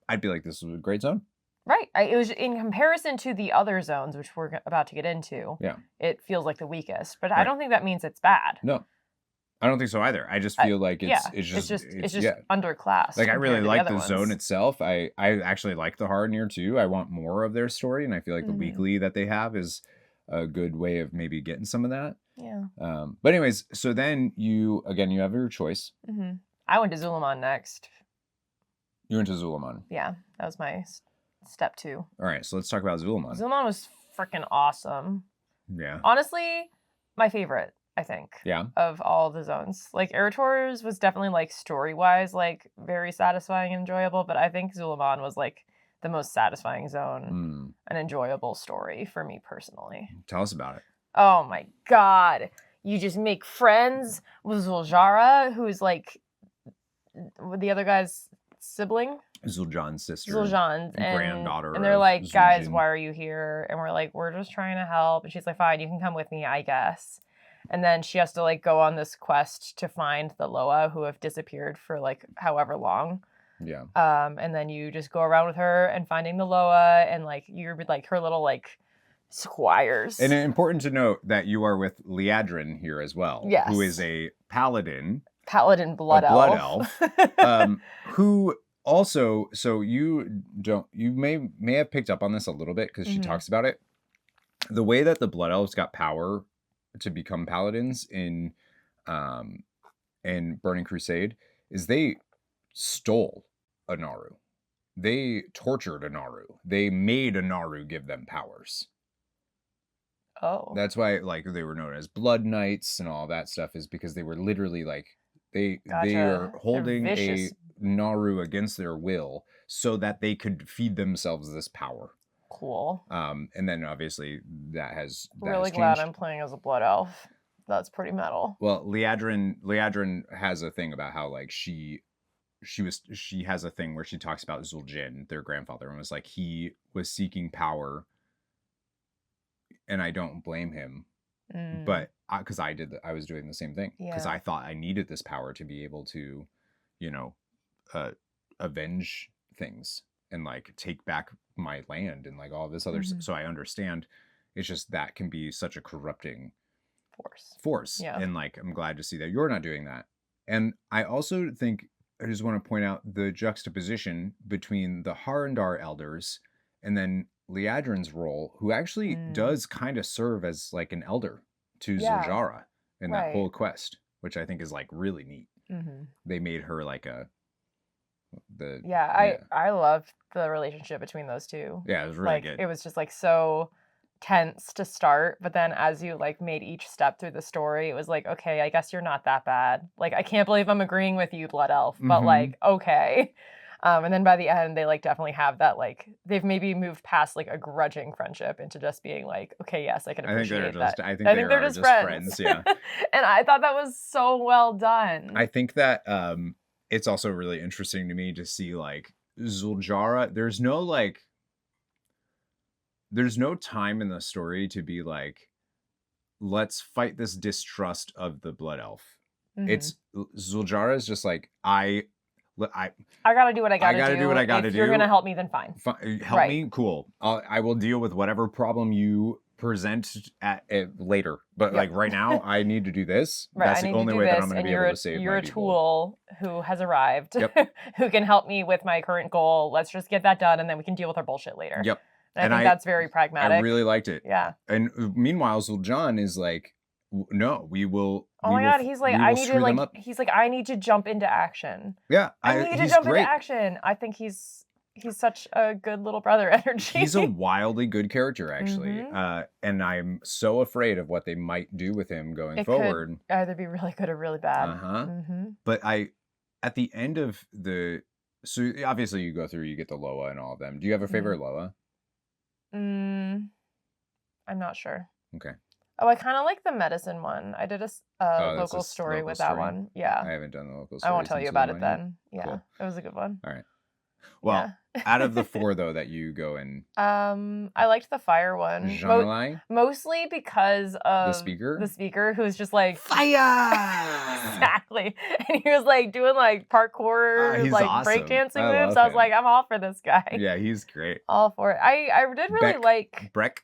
I'd be like, this is a great zone. Right. It was in comparison to the other zones, which we're about to get into. Yeah. It feels like the weakest, but I don't think that means it's bad. No. I don't think so either. I just feel like it's just underclassed. I really like the zone itself. I actually like the Haranir too. I want more of their story, and I feel like the weekly that they have is a good way of maybe getting some of that. Yeah. But anyways, so then you have your choice. I went to Zul'Aman next. You went to Zul'Aman. Yeah, that was my step 2. All right, so let's talk about Zul'Aman. Zul'Aman was freaking awesome. Yeah. Honestly, my favorite. I think. Yeah. Of all the zones. Arator's was definitely story-wise very satisfying and enjoyable, but I think Zul'Aman was the most satisfying zone and enjoyable story for me personally. Tell us about it. Oh my god. You just make friends with Zul'Jara, who's the other guy's sibling. Zul'Jan's sister. Zul'Jan's granddaughter. And they're like, guys, why are you here? And we're like, we're just trying to help. And she's like, fine, you can come with me, I guess. And then she has to go on this quest to find the Loa who have disappeared for however long. Yeah. And then you just go around with her and finding the Loa and you're her little squires. And important to note that you are with Liadrin here as well. Yes. Who is a paladin. Blood elf. Who also, so you may have picked up on this a little bit because she talks about it. The way that the blood elves got power to become paladins in Burning Crusade is they stole a Naru. They tortured a Naru. They made a Naru give them powers. Oh. That's why they were known as blood knights and all that stuff, is because they were literally they are holding a Naru against their will so that they could feed themselves this power. Cool. And then obviously that has really glad I'm playing as a blood elf. That's pretty metal. Well, Liadrin has a thing about how she has a thing where she talks about Zul'Jin, their grandfather, and was he was seeking power, and I don't blame him. But because I was doing the same thing because I thought I needed this power to be able to, avenge things and take back my land and all this other stuff. So I understand. It's just that can be such a corrupting force. Yeah. And I'm glad to see that you're not doing that. And I also think I just want to point out the juxtaposition between the Harandar elders and then Liadrin's role, who actually does kind of serve as an elder to Zul'Jara in that whole quest, which I think is really neat. They made her like I loved the relationship between those two. Yeah, it was really good. It was just like so tense to start, but then as you like made each step through the story, it was like, okay, I guess you're not that bad. Like, I can't believe I'm agreeing with you, Blood Elf, but like, okay. And then by the end, they like definitely have that, like, they've maybe moved past like a grudging friendship into just being like, okay, yes, I can appreciate that. I think they're just friends. Yeah. And I thought that was so well done. I think that it's also really interesting to me to see like Zuljara. There's no time in the story to be like, let's fight this distrust of the Blood Elf. It's Zuljara is just like, I gotta do what I gotta do. If you're gonna help me, then fine. Help me, cool. I will deal with whatever problem you present at later. But like right now, I need to do this. That's the only way that I'm gonna be able to save my people. You're a tool who has arrived, who can help me with my current goal. Let's just get that done, and then we can deal with our bullshit later. Yep. And I think that's very pragmatic. I really liked it. Yeah. And meanwhile, Zul'Jan is like, no, we will. Oh my God, he's like, I need to like. He's like, I need to jump into action. Yeah, I need to jump into action. I think he's such a good little brother energy. He's a wildly good character, actually. And I'm so afraid of what they might do with him going forward. Could either be really good or really bad. But at the end of so obviously you go through, you get the Loa and all of them. Do you have a favorite Loa? I'm not sure. Okay. Oh, I kind of like the medicine one. I did a local story with that one. Yeah. I haven't done the local story. I won't tell you about it then. Yeah. Cool. It was a good one. All right. Well, out of the 4 though that you go in, I liked the fire one mostly because of the speaker who's just like fire. Exactly, and he was like doing like parkour, like awesome. Breakdancing moves. I was like, I'm all for this guy. Yeah, he's great. All for it. I did really like Breck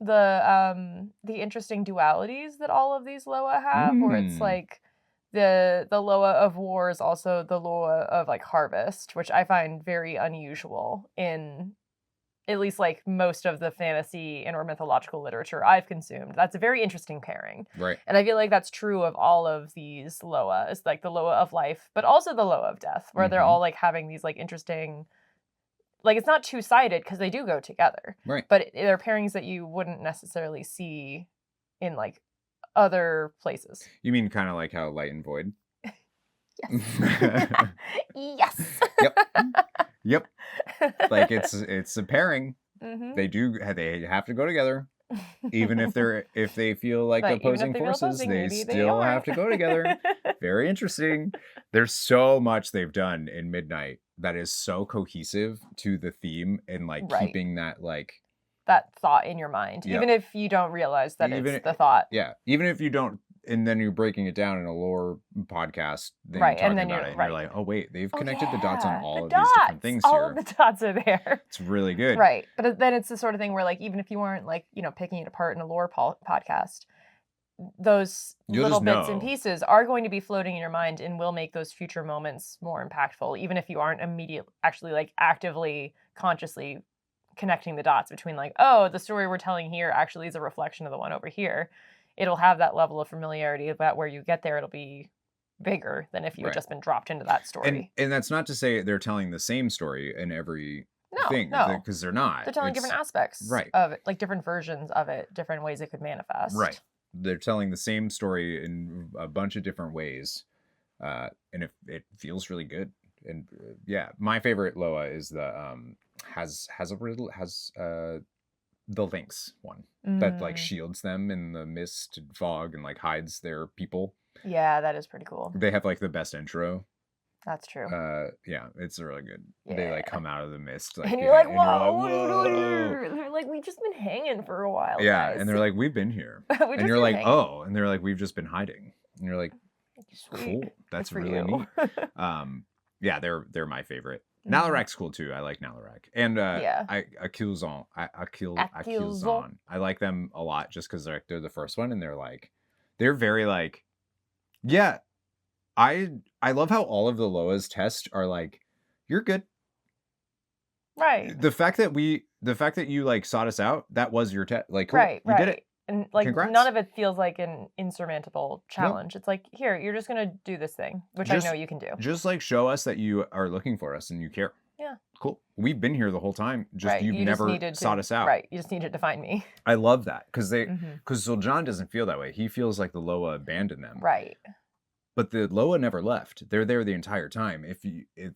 the interesting dualities that all of these Loa have, where it's like. The Loa of war is also the Loa of like harvest, which I find very unusual in at least like most of the fantasy and or mythological literature I've consumed. That's a very interesting pairing. Right. And I feel like that's true of all of these Loas, like the Loa of life, but also the Loa of death, where they're all like having these like interesting, like it's not two-sided because they do go together. Right. But they're pairings that you wouldn't necessarily see in like other places. You mean kind of like how Light and Void? Yes. Yes. Yep. Like it's a pairing. They have to go together. Even if they feel like opposing forces, they still have to go together. Very interesting. There's so much they've done in Midnight that is so cohesive to the theme and like keeping that like that thought in your mind, even if you don't realize that it's the thought. Yeah, even if you don't, and then you're breaking it down in a lore podcast, then right? You're and then you're like, oh wait, they've connected the dots on all of these different things here. All of the dots are there. It's really good, right? But then it's the sort of thing where, like, even if you weren't like picking it apart in a lore podcast, those little bits and pieces are going to be floating in your mind and will make those future moments more impactful, even if you aren't actually like actively, consciously connecting the dots between like, oh, the story we're telling here actually is a reflection of the one over here. It'll have that level of familiarity about where you get there. It'll be bigger than if you had just been dropped into that story. And that's not to say they're telling the same story in every thing, because they're not. They're telling different aspects of it, like different versions of it, different ways it could manifest. Right. They're telling the same story in a bunch of different ways, and it feels really good. And my favorite Loa is the has the Lynx one that like shields them in the mist and fog and like hides their people. Yeah, that is pretty cool. They have like the best intro. That's true. Yeah, it's really good. Yeah. They like come out of the mist, like, and you're like, whoa, what are you doing here? They're like, we've just been hanging for a while. Yeah, guys. And they're like, we've been here. And you're like, oh, and they're like, we've just been hiding. And you're like, cool, that's really neat. Yeah, they're my favorite. Nalarak's cool too. I like Nalarak. And Akilzon. Akilzon. I like them a lot just because they're the first one, and they're very like, yeah. I love how all of the Loa's tests are like, you're good. Right. The fact that you like sought us out, that was your test. Like, cool, you did it. And like Congrats. none of it feels like an insurmountable challenge. It's like, here, you're just gonna do this thing, which I know you can do. Just like show us that you are looking for us and you care. Yeah. Cool. We've been here the whole time. Just you've never sought us out. Right. You just needed to find me. I love that because Zul'Jin doesn't feel that way. He feels like the Loa abandoned them. Right. But the Loa never left. They're there the entire time.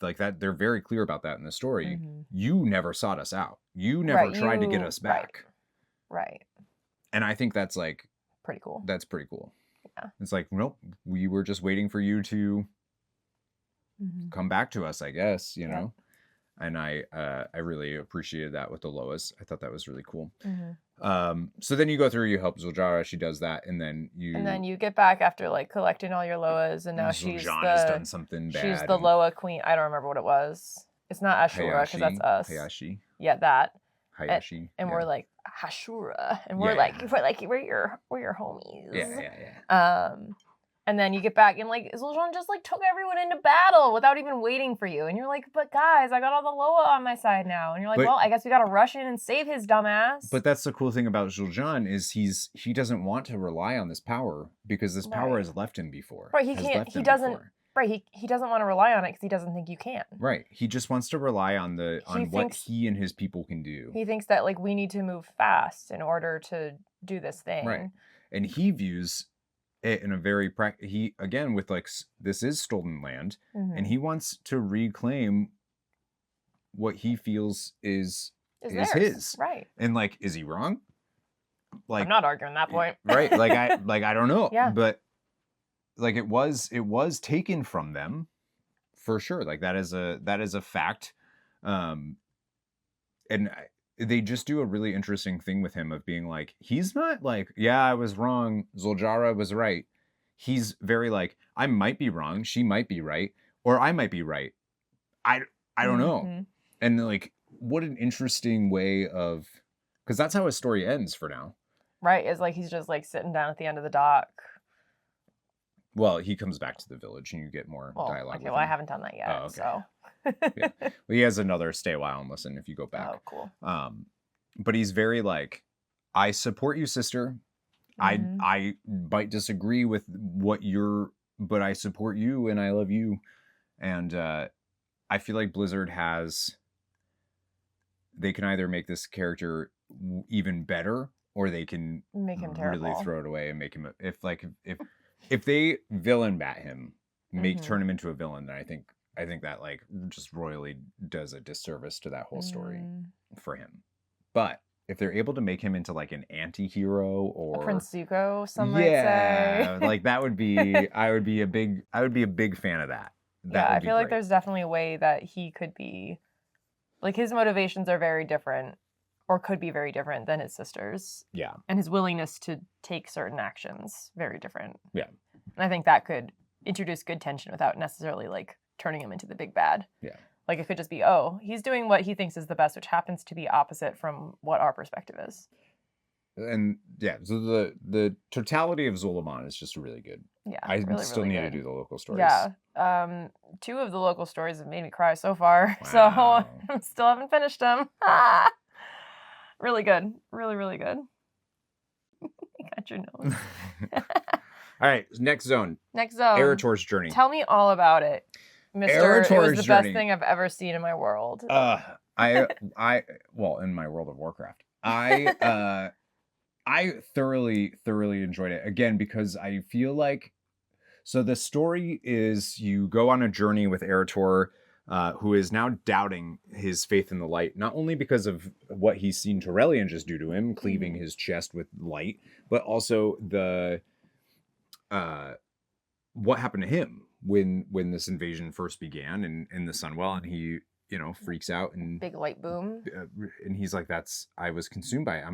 Like that, they're very clear about that in the story. You never sought us out. You never tried to get us back. Right. And I think that's like pretty cool. That's pretty cool. Yeah. It's like, nope, we were just waiting for you to come back to us, I guess, you know. And I really appreciated that with the Loas. I thought that was really cool. So then you go through, you help Zul'Jara, she does that, and then you get back after like collecting all your Loas, and now she's has done something bad. She's the Loa queen. I don't remember what it was. It's not Ashura because that's us. Hayashi. Yeah, that. Hayashi. And we're like Hashura, and we're your homies. Yeah. And then you get back, and like Zul'Jin just like took everyone into battle without even waiting for you. And you're like, but guys, I got all the Loa on my side now. And you're like, well, I guess we gotta rush in and save his dumbass. But that's the cool thing about Zul'Jin is he doesn't want to rely on this power because this power has left him before. Right, he doesn't want to rely on it because he doesn't think you can. Right. He just wants to rely on what he and his people can do. He thinks that like we need to move fast in order to do this thing. Right. And he views it in a very with like, this is stolen land, and he wants to reclaim what he feels is his. Right. And like, is he wrong? Like, I'm not arguing that point. Right. Like I don't know. Yeah. But like it was taken from them for sure. Like that is a fact. And they just do a really interesting thing with him of being like, he's not like, yeah, I was wrong, Zul'Jara was right. He's very like, I might be wrong, she might be right, or I might be right. I don't know. And like, what an interesting way of, because that's how his story ends for now. Right, it's like he's just like sitting down at the end of the dock. Well, he comes back to the village and you get more dialogue. Okay, well, I haven't done that yet. Oh, okay. So. Yeah. Well, he has another stay a while and listen if you go back. Oh, cool. But he's very like, I support you, sister. I might disagree with but I support you and I love you. And I feel like Blizzard they can either make this character even better or they can make him terrible. Really throw it away and make him if they villain bat him, turn him into a villain, then I think that like just royally does a disservice to that whole story for him. But if they're able to make him into like an anti-hero or a Prince Zuko, some might say, like that would be I would be a big fan of that. I feel like there's definitely a way that he could be like his motivations are very different or could be very different than his sister's. Yeah. And his willingness to take certain actions very different. Yeah. And I think that could introduce good tension without necessarily like turning him into the big bad. Yeah. Like it could just be, oh, he's doing what he thinks is the best, which happens to be opposite from what our perspective is. And yeah, so the totality of Zul'Jin is just really good. Yeah, I really, still really need good. to do the local stories. Yeah, 2 of the local stories have made me cry so far. Wow. So I still haven't finished them. Really good, really, really good. You got your nose. All right, next zone. Arator's journey. Tell me all about it, Mister. Arator's it was the journey. best thing I've ever seen in my world. In my World of Warcraft, I thoroughly enjoyed it again because I feel like the story is you go on a journey with Arator, who is now doubting his faith in the light, not only because of what he's seen Torellian just do to him, cleaving his chest with light, but also what happened to him when this invasion first began in the Sunwell, and he freaks out and big light boom, and he's like, I was consumed by it.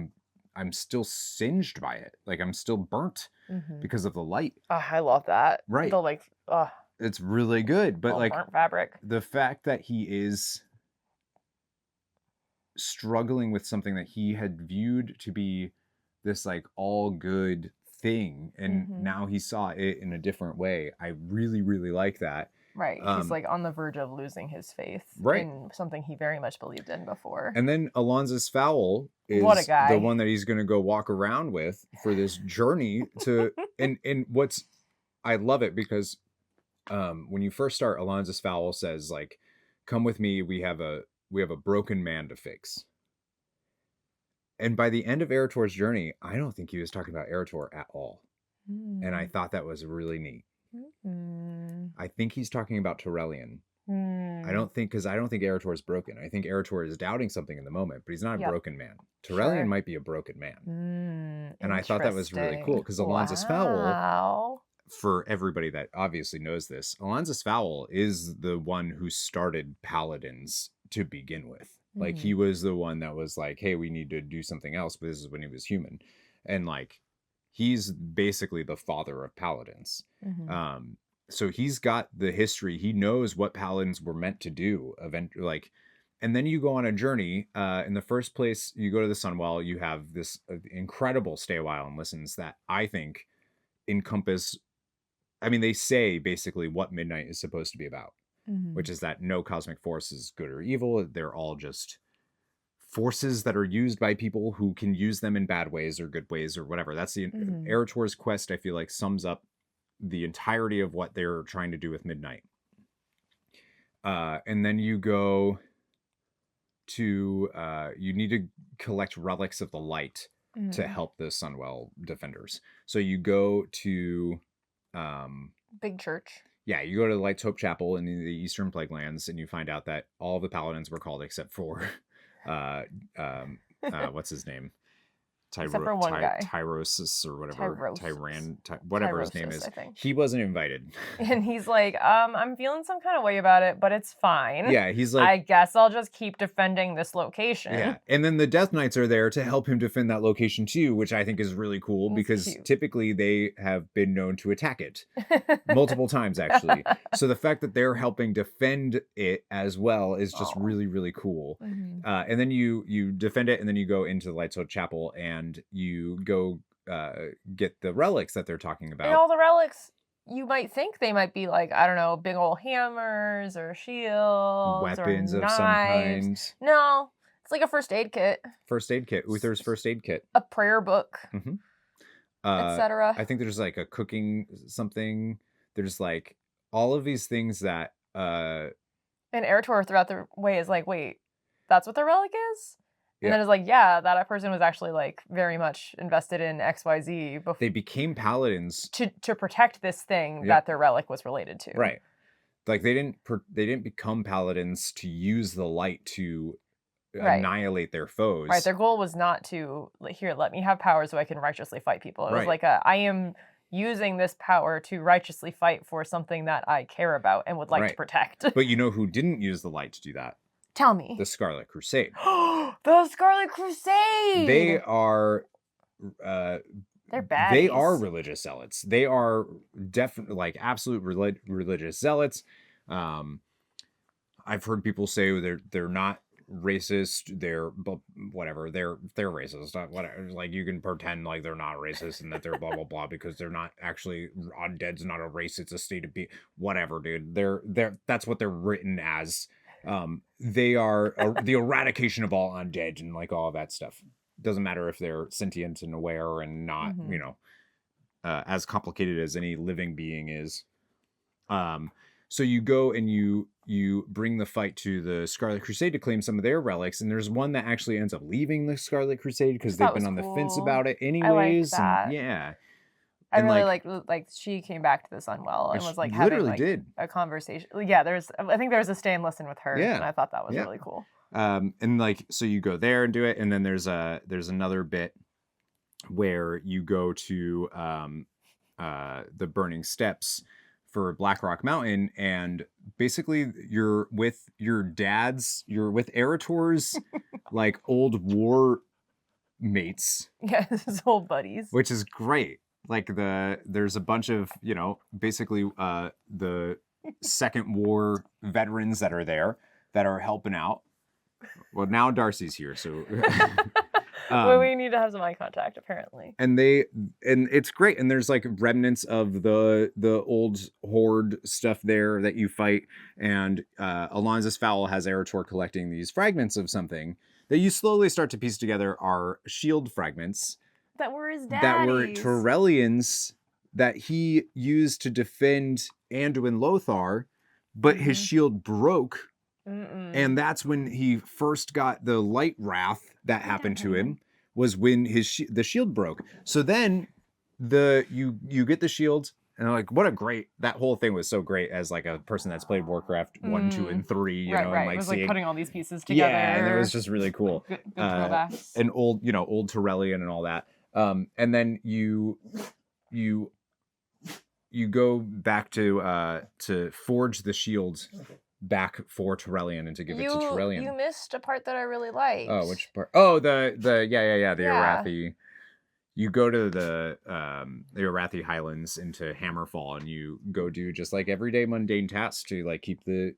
I'm still singed by it. Like I'm still burnt because of the light. Oh, I love that. Right. It's really good. But like burnt fabric. The fact that he is struggling with something that he had viewed to be this like all good thing, and now he saw it in a different way. I really, really like that. Right. He's like on the verge of losing his faith in something he very much believed in before. And then Alonzus Fowl is what a guy. the one that he's going to go walk around with for this journey to, and what's, I love it because when you first start, Alonzus Fowl says like, come with me. We have a broken man to fix. And by the end of Arator's journey, I don't think he was talking about Arator at all. And I thought that was really neat. I think he's talking about Torellian. I don't think Arator is broken. I think Arator is doubting something in the moment, but he's not a broken man. Torellian might be a broken man. And I thought that was really cool because Alonzus Fowl, for everybody that obviously knows this, Alonzus Fowl is the one who started Paladins to begin with. Like he was the one that was like, hey, we need to do something else, but this is when he was human. And like, he's basically the father of Paladins. So he's got the history. He knows what Paladins were meant to do. And then you go on a journey. In the first place, you go to the Sunwell. You have this incredible stay a while and listens that I think encompass. I mean, they say basically what Midnight is supposed to be about, which is that no cosmic force is good or evil. They're all just forces that are used by people who can use them in bad ways or good ways or whatever. That's the Arator's quest, I feel like, sums up the entirety of what they're trying to do with Midnight. And then you go to you need to collect relics of the light to help the Sunwell defenders. So you go to Big Church. Yeah, you go to the Light's Hope Chapel in the Eastern Plaguelands, and you find out that all the Paladins were called except for what's his name? Except for one guy. Tyrosus or whatever. Whatever his name is. He wasn't invited. And he's like, I'm feeling some kind of way about it, but it's fine. Yeah, he's like, I guess I'll just keep defending this location. Yeah. And then the Death Knights are there to help him defend that location too, which I think is really cool because typically they have been known to attack it multiple times, actually. So the fact that they're helping defend it as well is just really, really cool. And then you defend it, and then you go into the Light's Hope Chapel and you go get the relics that they're talking about. And all the relics, you might think they might be like, I don't know, big old hammers or shields, weapons or of some kind. No, it's like a first aid kit. Uther's first aid kit. A prayer book, etc. I think there's like a cooking something. There's like all of these things that. And Arator throughout the way is like, wait, that's what the relic is? And then it's like, yeah, that person was actually like very much invested in XYZ before they became Paladins to protect this thing that their relic was related to. Right. Like they didn't become Paladins to use the light to annihilate their foes. Right. Their goal was not to here, let me have power so I can righteously fight people. It was like I am using this power to righteously fight for something that I care about and would like to protect. But you know who didn't use the light to do that? Tell me. The Scarlet Crusade. The Scarlet Crusade! They are... they're bad. They are religious zealots. They are definitely like absolute religious zealots. I've heard people say they're not racist. They're whatever. They're racist. Whatever. Like you can pretend like they're not racist and that they're blah blah blah because they're not actually. Undead's not a race. It's a state of being. Whatever, dude. They're that's what they're written as. They are the eradication of all undead and like all of that stuff. Doesn't matter if they're sentient and aware and not, as complicated as any living being is. So you go and you bring the fight to the Scarlet Crusade to claim some of their relics, and there's one that actually ends up leaving the Scarlet Crusade because they've been on the fence about it anyways. I like that. Yeah. I really like she came back to the Sunwell and was like having like a conversation. Yeah, I think there was a stay and listen with her, and I thought that was really cool. And like so you go there and do it, and then there's another bit where you go to the Burning Steps for Blackrock Mountain, and basically you're with Arator's like old war mates. Yeah, his old buddies. Which is great. Like there's a bunch of, basically the Second War veterans that are there that are helping out. Well, now Darcy's here, so Well, we need to have some eye contact, apparently. And it's great. And there's like remnants of the old horde stuff there that you fight. And Alonza's Fowl has Arator collecting these fragments of something that you slowly start to piece together are shield fragments. That were his daddy's. That were Turellians that he used to defend Anduin Lothar, but his shield broke. And that's when he first got the light wrath that happened to him, was when the shield broke. So then you get the shield, and I'm like, what a great, that whole thing was so great as like a person that's played Warcraft 1, 2, and 3, you know, and like it was seeing, like putting all these pieces together. Yeah, and it was just really cool. Good throwbacks. And old Turellian and all that. And then you go back to forge the shield back for Turellian and to give it to Turellian. You missed a part that I really liked. Oh, which part? Oh, the Arathi. You go to the Arathi Highlands into Hammerfall, and you go do just like everyday mundane tasks to like keep the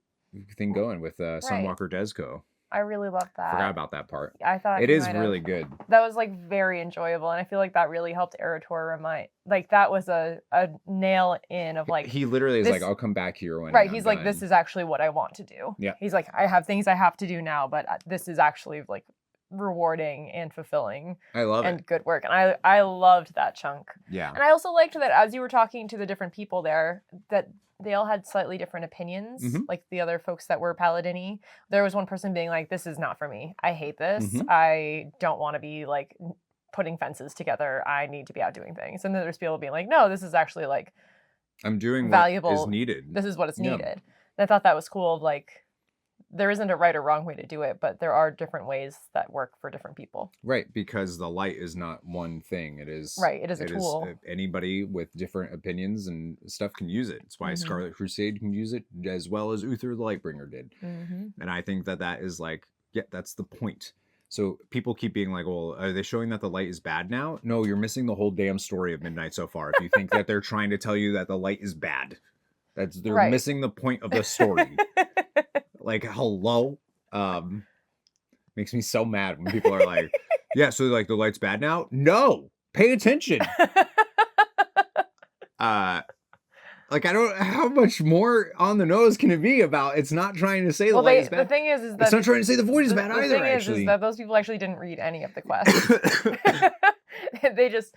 thing going with Sunwalker Desco. I really loved that. Forgot about that part. I thought it is really good. That was like very enjoyable, and I feel like that really helped Arator remind. Like that was a nail in of like he literally is like, I'll come back here when he's like, this is actually what I want to do. Yeah. He's like, I have things I have to do now, but this is actually like rewarding and fulfilling. I love it. And good work. And I loved that chunk. Yeah. And I also liked that as you were talking to the different people there, that they all had slightly different opinions. Like the other folks that were Paladini, there was one person being like, this is not for me. I hate this. I don't want to be like putting fences together. I need to be out doing things. And then there's people being like, no, this is actually like I'm doing valuable. What is needed. This is what is needed. And I thought that was cool. Of like, there isn't a right or wrong way to do it, but there are different ways that work for different people. Right, because the light is not one thing. It is It is a tool. Anybody with different opinions and stuff can use it. It's why Scarlet Crusade can use it as well as Uther the Lightbringer did. And I think that is like, that's the point. So people keep being like, well, are they showing that the light is bad now? No, you're missing the whole damn story of Midnight so far. If you think that they're trying to tell you that the light is bad, they're missing the point of the story. Like, hello? Makes me so mad when people are like, yeah, so like the light's bad now? No, pay attention. Like, I don't, how much more on the nose can it be about it's not trying to say the light is bad? The thing is that it's not trying to say the void is bad either, the thing actually. Is that those people actually didn't read any of the quests. They just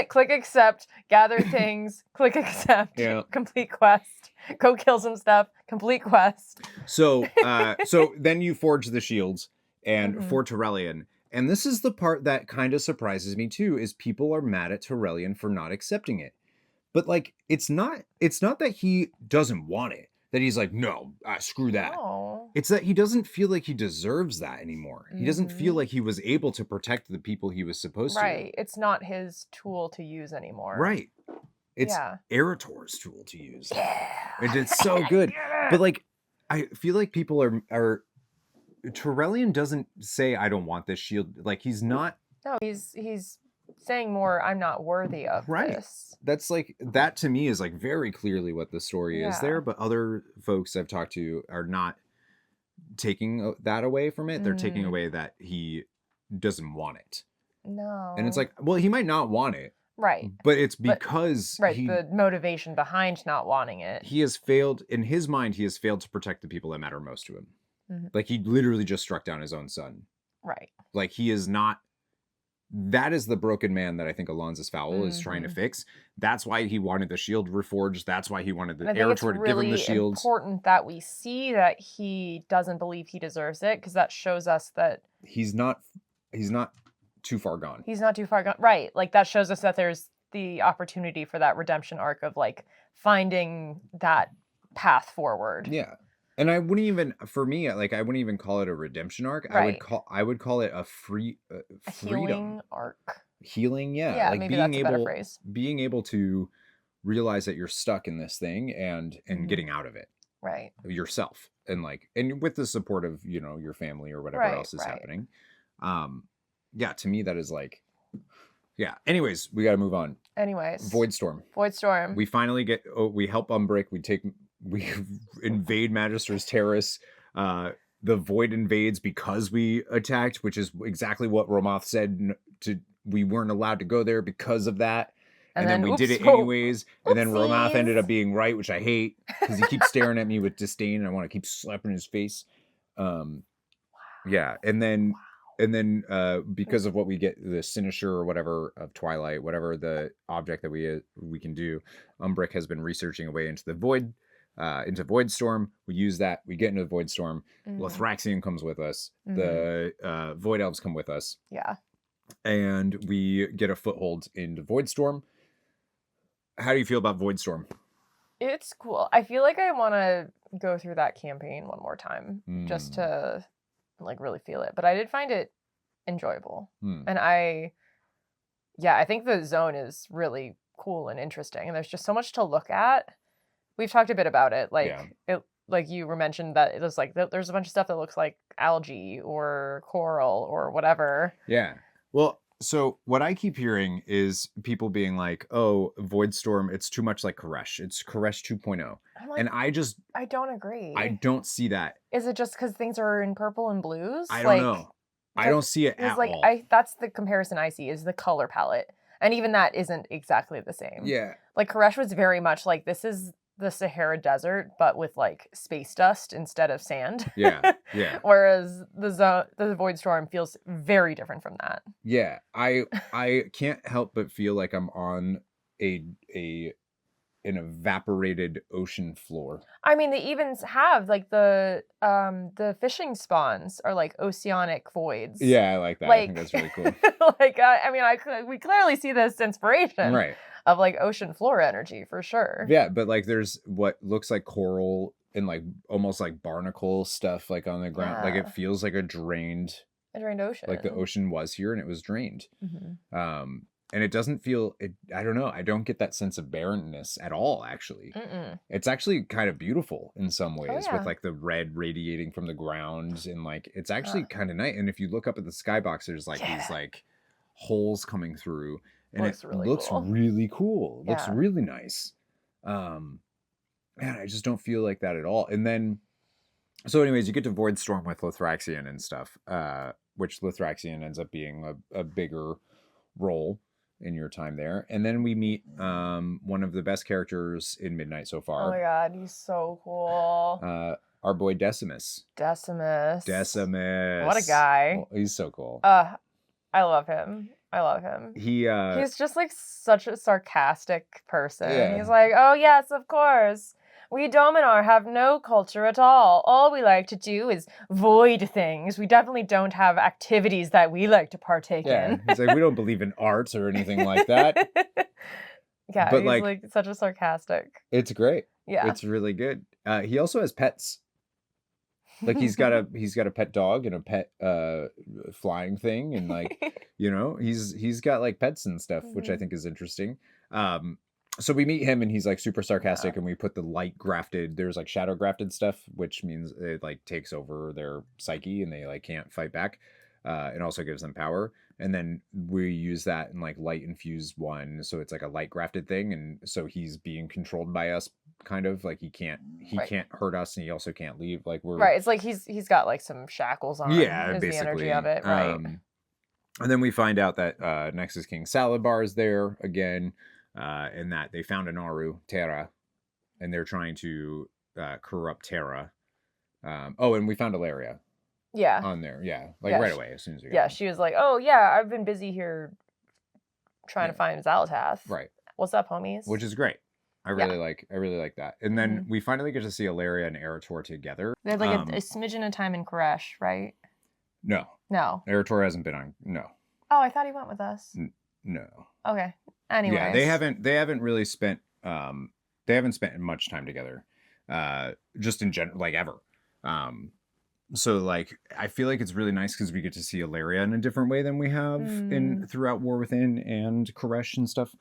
click accept, gather things, click accept, complete quest, go kill some stuff, complete quest. So then you forge the shields and for Turellian. And this is the part that kind of surprises me too, is people are mad at Turellian for not accepting it. But like, it's not that he doesn't want it, that he's like, no, screw that. No. It's that he doesn't feel like he deserves that anymore. He doesn't feel like he was able to protect the people he was supposed to. Right. It's not his tool to use anymore. Right. It's Arator's tool to use. Yeah. And it's so good. But like, I feel like people are Turellian doesn't say, I don't want this shield. Like, he's not. No, he's saying more, I'm not worthy of this. That's like, that to me is like very clearly what the story is there, but other folks I've talked to are not taking that away from it. They're taking away that he doesn't want it. No. And it's like, well, he might not want it. Right. But it's because the motivation behind not wanting it. He has failed, in his mind, he has failed to protect the people that matter most to him. Like, he literally just struck down his own son. Right. Like, he is not. That is the broken man that I think Alonza's Fowl is trying to fix. That's why he wanted the shield reforged. That's why he wanted the Arator to give him the shields. It's important that we see that he doesn't believe he deserves it, because that shows us that he's not too far gone. He's not too far gone. Right. Like, that shows us that there's the opportunity for that redemption arc of like finding that path forward. Yeah. And I wouldn't even, for me, like, I wouldn't even call it a redemption arc. Right. I would call it a freedom healing arc. Healing, yeah. Like, maybe that's a better phrase. Being able to realize that you're stuck in this thing and getting out of it. Right. Yourself. And like, and with the support of, you know, your family or whatever else is happening. Yeah, to me, that is like, yeah. Anyways, we got to move on. Anyways. Voidstorm. We finally we help Umbrick. We invade Magister's Terrace. the void invades because we attacked, which is exactly what Romoth said. We weren't allowed to go there because of that. And then we did it anyways. And then Romoth ended up being right, which I hate because he keeps staring at me with disdain and I want to keep slapping his face. Yeah. And then because of what we get, the Cynosure or whatever of Twilight, whatever the object that we can do, Umbric has been researching a way into the void, into Voidstorm. We use that. We get into the Voidstorm. Lothraxion comes with us. The Void Elves come with us. Yeah. And we get a foothold into Voidstorm. How do you feel about Voidstorm? It's cool. I feel like I want to go through that campaign one more time just to like really feel it. But I did find it enjoyable. And I think the zone is really cool and interesting. And there's just so much to look at. We've talked a bit about it. Like you were mentioned that it was like there's a bunch of stuff that looks like algae or coral or whatever. Yeah. Well, so what I keep hearing is people being like, "Oh, Voidstorm, it's too much like Koresh. It's Koresh 2.0." Like, and I don't agree. I don't see that. Is it just because things are in purple and blues? I don't know. I don't see it at all. That's the comparison I see is the color palette, and even that isn't exactly the same. Yeah. Like Koresh was very much like this is the Sahara Desert, but with like space dust instead of sand. Yeah, yeah. Whereas the Voidstorm feels very different from that. Yeah, I can't help but feel like I'm on an evaporated ocean floor. I mean, they even have like the fishing spawns are like oceanic voids. Yeah, I like that. I think that's really cool. We clearly see this inspiration, right, of like ocean floor energy for sure. Yeah, but like there's what looks like coral and like almost like barnacle stuff like on the ground. Like it feels like a drained ocean. Like the ocean was here and it was drained. And it doesn't feel it. I don't know. I don't get that sense of barrenness at all. Actually, it's actually kind of beautiful in some ways with like the red radiating from the ground and like it's actually kind of nice. And if you look up at the skybox, there's like these like holes coming through. And it looks really cool. It looks really nice. Man, I just don't feel like that at all. And then, so anyways, you get to Voidstorm with Lothraxion and stuff, which Lothraxion ends up being a bigger role in your time there. And then we meet one of the best characters in Midnight so far. Oh my god, he's so cool. Our boy Decimus. Decimus. What a guy. Well, he's so cool. I love him. He's just like such a sarcastic person. Yeah. He's like, oh yes, of course. We Dominar have no culture at all. All we like to do is void things. We definitely don't have activities that we like to partake in. He's like, we don't believe in arts or anything like that. Yeah, but he's like such a sarcastic. It's great. Yeah. It's really good. He also has pets. Like he's got a pet dog and a pet flying thing and like he's got like pets and stuff, which I think is interesting. So we meet him and he's like super sarcastic and we put the light grafted, there's like shadow grafted stuff, which means it like takes over their psyche and they like can't fight back. It also gives them power. And then we use that in like light infused one. So it's like a light grafted thing. And so he's being controlled by us kind of like he can't hurt us and he also can't leave. Like we're right. It's like he's got like some shackles on. Yeah, is basically. The energy of it. Right. And then we find out that Nexus King Salad Bar is there again. And that they found an Aru, Terra, and they're trying to corrupt Terra. And we found Ilaria. Yeah. On there, right away as soon as we got Yeah, she was like, oh yeah, I've been busy here trying to find Xalatath. Right. What's up, homies? Which is great. I really like that. And then we finally get to see Ilaria and Arator together. They had like a smidgen of time in Koresh, right? No. Arator hasn't been on. No. Oh, I thought he went with us. No. Okay. Anyways. Yeah, they haven't really spent much time together. Just in general, like ever. So like I feel like it's really nice because we get to see Ilaria in a different way than we have throughout War Within and Koresh and stuff.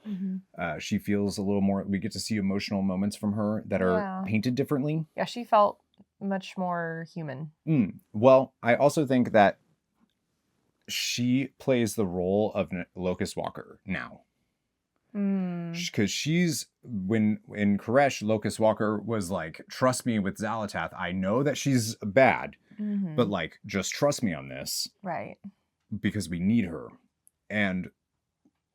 She feels a little more. We get to see emotional moments from her that are painted differently. Yeah, she felt much more human. Well, I also think that she plays the role of Locust Walker now. Because she's when in Koresh, Locust Walker was like, trust me with Xalatath, I know that she's bad, but like, just trust me on this. Right. Because we need her. And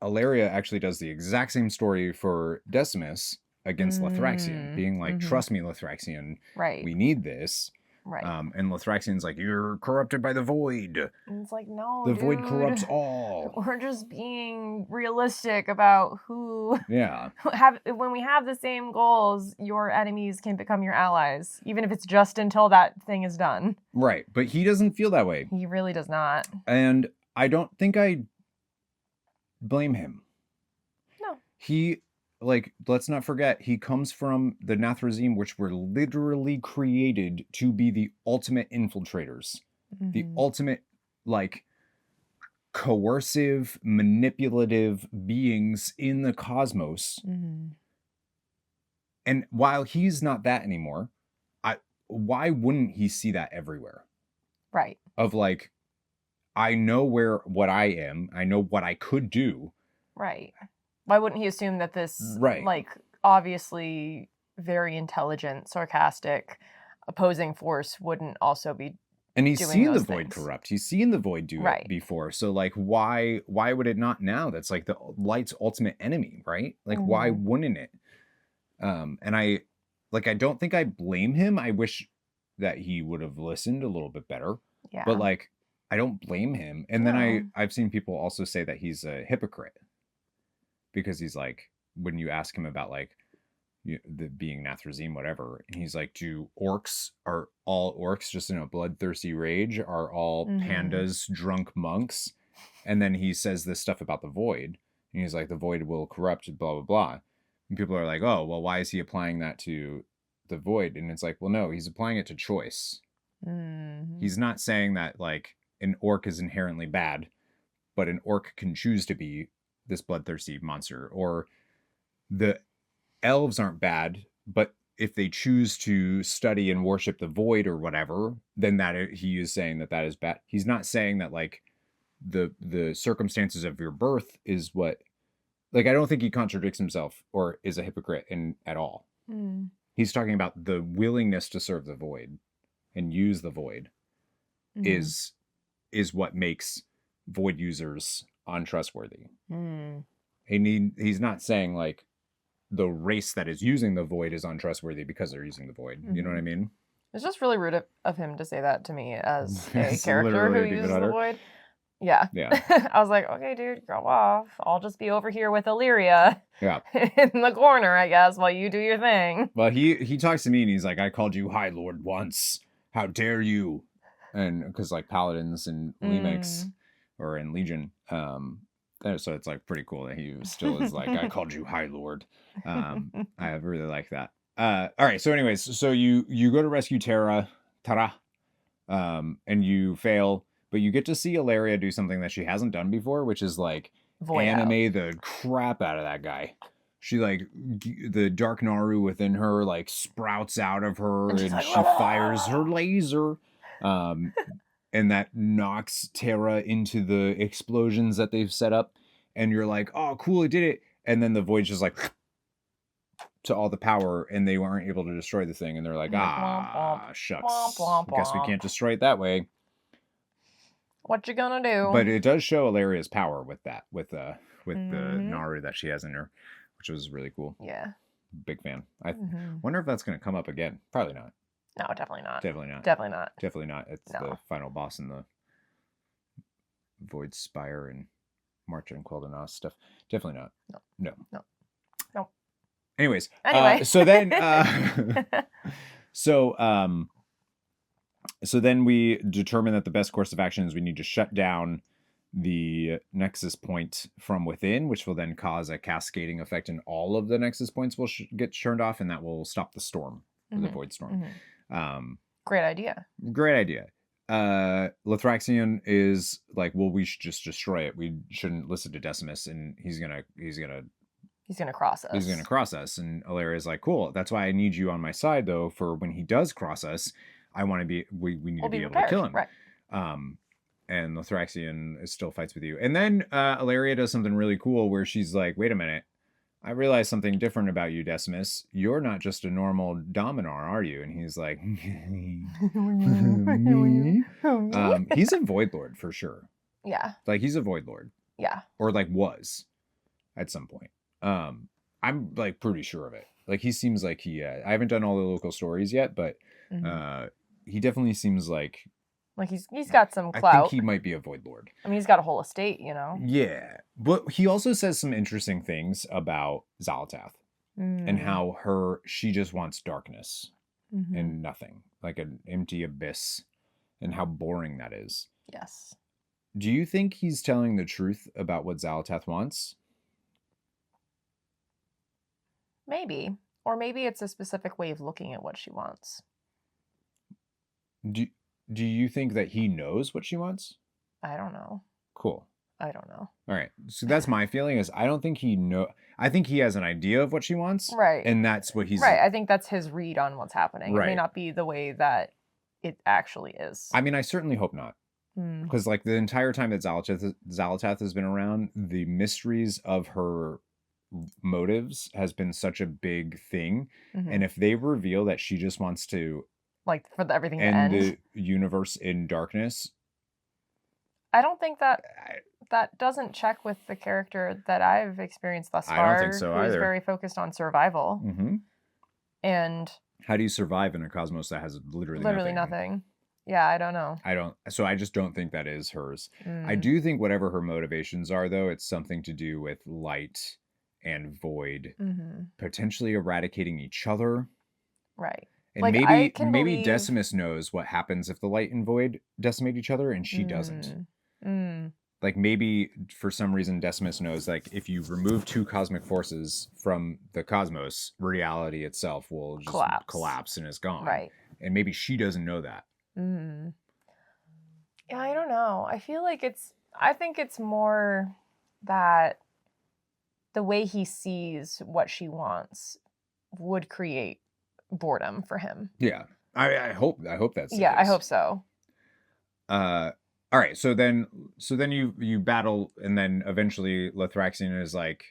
Ilaria actually does the exact same story for Decimus against Lethraxion, being like, trust me, Lethraxion. Right. We need this. Right. And Lethraxion's like, you're corrupted by the void. And it's like, no, the dude. void corrupts all. We're just being realistic about who. Yeah. When we have the same goals, your enemies can become your allies, even if it's just until that thing is done. Right. But he doesn't feel that way. He really does not. And I don't think I blame him. No. He, like, let's not forget, he comes from the Nathrazim, which were literally created to be the ultimate infiltrators. The ultimate, like, coercive, manipulative beings in the cosmos. And while he's not that anymore, why wouldn't he see that everywhere? Right. Of like, I know what I am. I know what I could do. Right. Why wouldn't he assume that this, like, obviously very intelligent, sarcastic, opposing force wouldn't also be And he's doing seen the those void things? corrupt. He's seen the void do it before. So like, why would it not now? That's like the light's ultimate enemy, right? Like, why wouldn't it? And I don't think I blame him. I wish that he would have listened a little bit better. Yeah. But like, I don't blame him. And then I've seen people also say that he's a hypocrite. Because he's like, when you ask him about like the being Nathrazim, whatever, and he's like, are all orcs just in a bloodthirsty rage? Are all pandas drunk monks? And then he says this stuff about the void. And he's like, the void will corrupt, blah, blah, blah. And people are like, oh, well, why is he applying that to the void? And it's like, well, no, he's applying it to choice. He's not saying that like an orc is inherently bad, but an orc can choose to be this bloodthirsty monster. Or the elves aren't bad, but if they choose to study and worship the void or whatever, then he is saying that is bad. He's not saying that like the circumstances of your birth is what, like, I don't think he contradicts himself or is a hypocrite at all. He's talking about the willingness to serve the void and use the void is what makes void users untrustworthy. He's not saying like the race that is using the void is untrustworthy because they're using the void. You know what I mean? It's just really rude of him to say that to me as a character who uses the void. Yeah. I was like, okay, dude, go off. I'll just be over here with Illyria in the corner, I guess, while you do your thing. Well, he talks to me and he's like, I called you High Lord once. How dare you? And because like paladins and Lemix or in Legion, so it's like pretty cool that he still is like, I called you High Lord. I really like that. All right. So anyways, so you go to rescue Tara, and you fail, but you get to see Ilaria do something that she hasn't done before, which is like anime the crap out of that guy. She like the dark Naru within her like sprouts out of her and like, she fires her laser. And that knocks Tara into the explosions that they've set up. And you're like, oh, cool, it did it. And then the void's just like to all the power and they weren't able to destroy the thing. And they're like, shucks. Guess we can't destroy it that way. What you gonna do? But it does show Illyria's power with that, with the Naru that she has in her, which was really cool. Yeah. Big fan. I wonder if that's going to come up again. Probably not. No, definitely not. Definitely not. Definitely not. Definitely not. It's the final boss in the Void Spire and March and Quel'Danas stuff. Definitely not. No. Anyways. So then we determine that the best course of action is we need to shut down the Nexus point from within, which will then cause a cascading effect, and all of the Nexus points will get turned off, and that will stop the storm, the Void Storm. Great idea. Great idea. Lethraxion is like, well, we should just destroy it. We shouldn't listen to Decimus, and he's gonna cross us. He's gonna cross us. And Ilaria is like, cool. That's why I need you on my side, though. For when he does cross us, I want to be. We need to be able to kill him. Right. And Lethraxion still fights with you. And then Ilaria does something really cool where she's like, wait a minute. I realize something different about you, Decimus. You're not just a normal Dominar, are you? And he's like, he's a Void Lord for sure. Yeah. Like, he's a Void Lord. Yeah. Or, like, was at some point. I'm, like, pretty sure of it. Like, he seems like I haven't done all the local stories yet, but he definitely seems like he's got some clout. I think he might be a Void Lord. I mean, he's got a whole estate, you know? Yeah. But he also says some interesting things about Xal'atath and how she just wants darkness and nothing, like an empty abyss, and how boring that is. Yes. Do you think he's telling the truth about what Xal'atath wants? Maybe. Or maybe it's a specific way of looking at what she wants. Do you think that he knows what she wants? I don't know. Cool. I don't know. All right. So that's my feeling is I don't think he I think he has an idea of what she wants. Right. And that's what he's... Right. I think that's his read on what's happening. Right. It may not be the way that it actually is. I mean, I certainly hope not. Because like the entire time that Xal'atath has been around, the mysteries of her motives has been such a big thing. And if they reveal that she just wants to... like for everything to end end. The universe in darkness. I don't think that doesn't check with the character that I've experienced thus far. I don't think so either. Who's very focused on survival. And how do you survive in a cosmos that has literally nothing? Yeah, I don't know. So I just don't think that is hers. I do think whatever her motivations are, though, it's something to do with light and void, potentially eradicating each other. Right. And like, maybe Decimus knows what happens if the light and void decimate each other, and she doesn't. Like maybe for some reason Decimus knows, like, if you remove two cosmic forces from the cosmos, reality itself will just collapse and is gone. Right. And maybe she doesn't know that. Yeah, I don't know. I feel like I think it's more that the way he sees what she wants would create boredom for him. Yeah. I hope that's the case. I hope so. All right, so then you battle, and then eventually Lothraxion is like,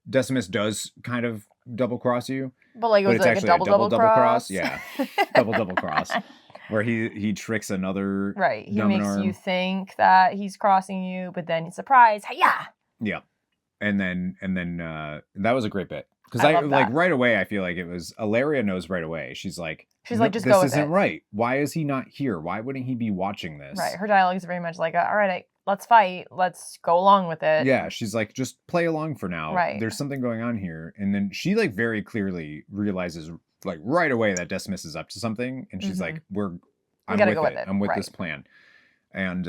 Decimus does kind of double cross you, but like it was like actually a double cross. Yeah, double cross, where he tricks another right. He Dominar. makes you think that he's crossing you, but then surprise, hiya! Yeah, and then that was a great bit. Because I like right away, I feel like it was Ilaria knows right away. She's like, just go with it. This isn't right. Why is he not here? Why wouldn't he be watching this? Right. Her dialogue is very much like, all right, let's fight. Let's go along with it. Yeah. She's like, just play along for now. Right. There's something going on here. And then she like very clearly realizes like right away that Decimus is up to something. And she's like, I'm with it. I'm with this plan. And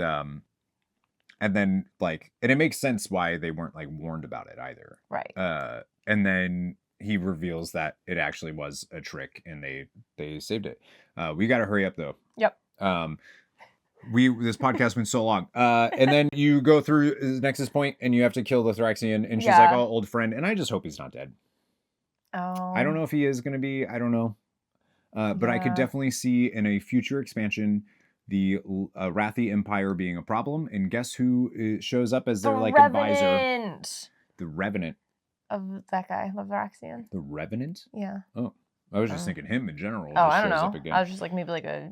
then like, and it makes sense why they weren't like warned about it either. Right. And then he reveals that it actually was a trick, and they saved it. We got to hurry up though. Yep. This podcast went so long. And then you go through the Nexus Point, and you have to kill the Thraxian, and she's like, "Oh, old friend," and I just hope he's not dead. Oh. I don't know if he is going to be. I don't know. But I could definitely see in a future expansion the Wrathy Empire being a problem, and guess who shows up as their advisor? The Revenant. Of that guy, Lothraxion. The Revenant? Yeah. Oh. I was just thinking him in general. Oh, I don't know. I was just like maybe like a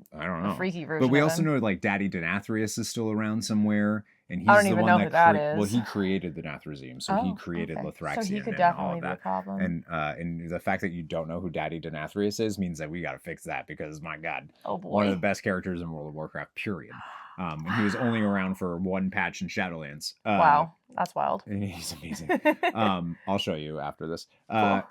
freaky version. But we also know like Daddy Denathrius is still around somewhere, and he's I don't the even one know who that is. Well, he created the Nathrazim, so he created Lothraxion. So he could and definitely all of be a that. problem. And the fact that you don't know who Daddy Denathrius is means that we got to fix that, because my God, oh boy, one of the best characters in World of Warcraft. Period. And he was only around for one patch in Shadowlands. Wow, that's wild. He's amazing. I'll show you after this. Cool.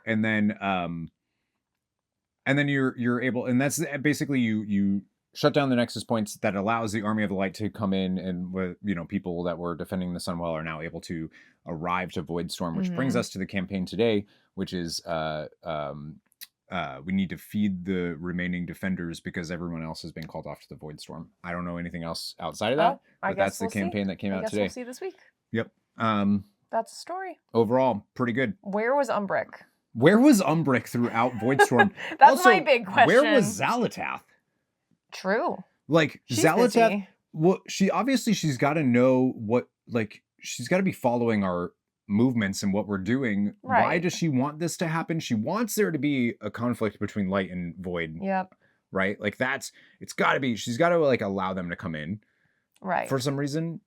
And then you're able, and that's basically you shut down the Nexus points that allows the Army of the Light to come in, and people that were defending the Sunwell are now able to arrive to Voidstorm, which brings us to the campaign today, which is we need to feed the remaining defenders because everyone else has been called off to the Voidstorm. I don't know anything else outside of that, but that's the campaign that came out today. We'll see this week. Yep. That's the story. Overall, pretty good. Where was Umbric? Where was Umbric throughout Voidstorm? That's also, my big question. Where was Xal'atath? True. Like, she's Xal'atath, busy. well, she's got to know what, like, she's got to be following our movements and what we're doing. Why Right. does she want this to happen? She wants there to be a conflict between light and void. Yep. Right? Like it's gotta be, she's gotta like allow them to come in. Right. For some reason.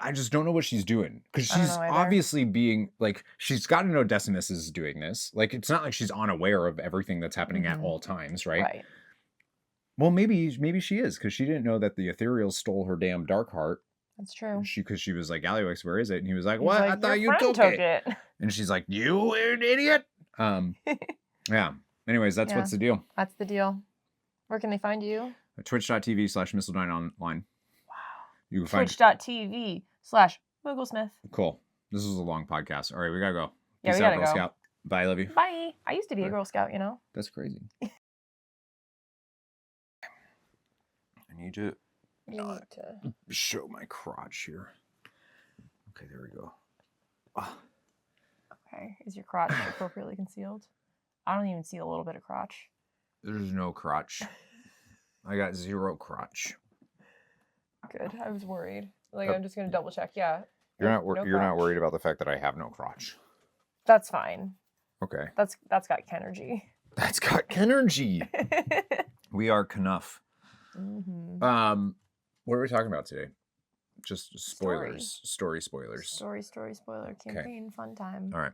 I just don't know what she's doing. Because I don't she's know either. obviously being like, she's got to know Decimus is doing this. Like, it's not like she's unaware of everything that's happening at all times, right? Right. Well, maybe she is, because she didn't know that the Ethereals stole her damn dark heart. That's true. Because she was like, Aliwix, where is it? And he was like, He's what? like, I thought "Your you friend took it. And she's like, you weird idiot. Yeah. Anyways, that's what's the deal. That's the deal. Where can they find you? Twitch.tv/Missile9Online. Wow. You can find Twitch.tv/Mooglesmith. Cool. This was a long podcast. All right, we gotta go. Yeah, Peace we out, gotta Girl go. Scout. Bye, love you. Bye. I used to be a Girl Scout, you know? That's crazy. I need to show my crotch here. Okay, there we go. Oh. Okay. Is your crotch appropriately concealed? I don't even see a little bit of crotch. There's no crotch. I got zero crotch. Good. I was worried. Like, I'm just gonna double check. Yeah. You're not crotch. worried about the fact that I have no crotch. That's fine. Okay. That's got energy. That's got energy. We are Knuff. Mm-hmm. What are we talking about today? Just spoilers. Story spoilers. Story spoiler campaign. Fun time. All right.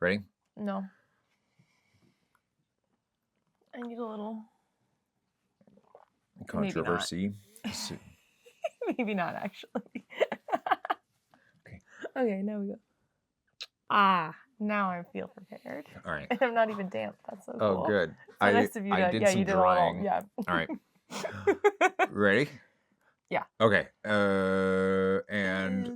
Ready? No. I need a little Controversy. Maybe not, actually. Okay. Okay, now we go. Now I feel prepared. All right. And I'm not even damp. That's so cool. Oh, good. So nice of you I to, did some you did drying. Yeah. All right. Ready? Yeah. Okay. And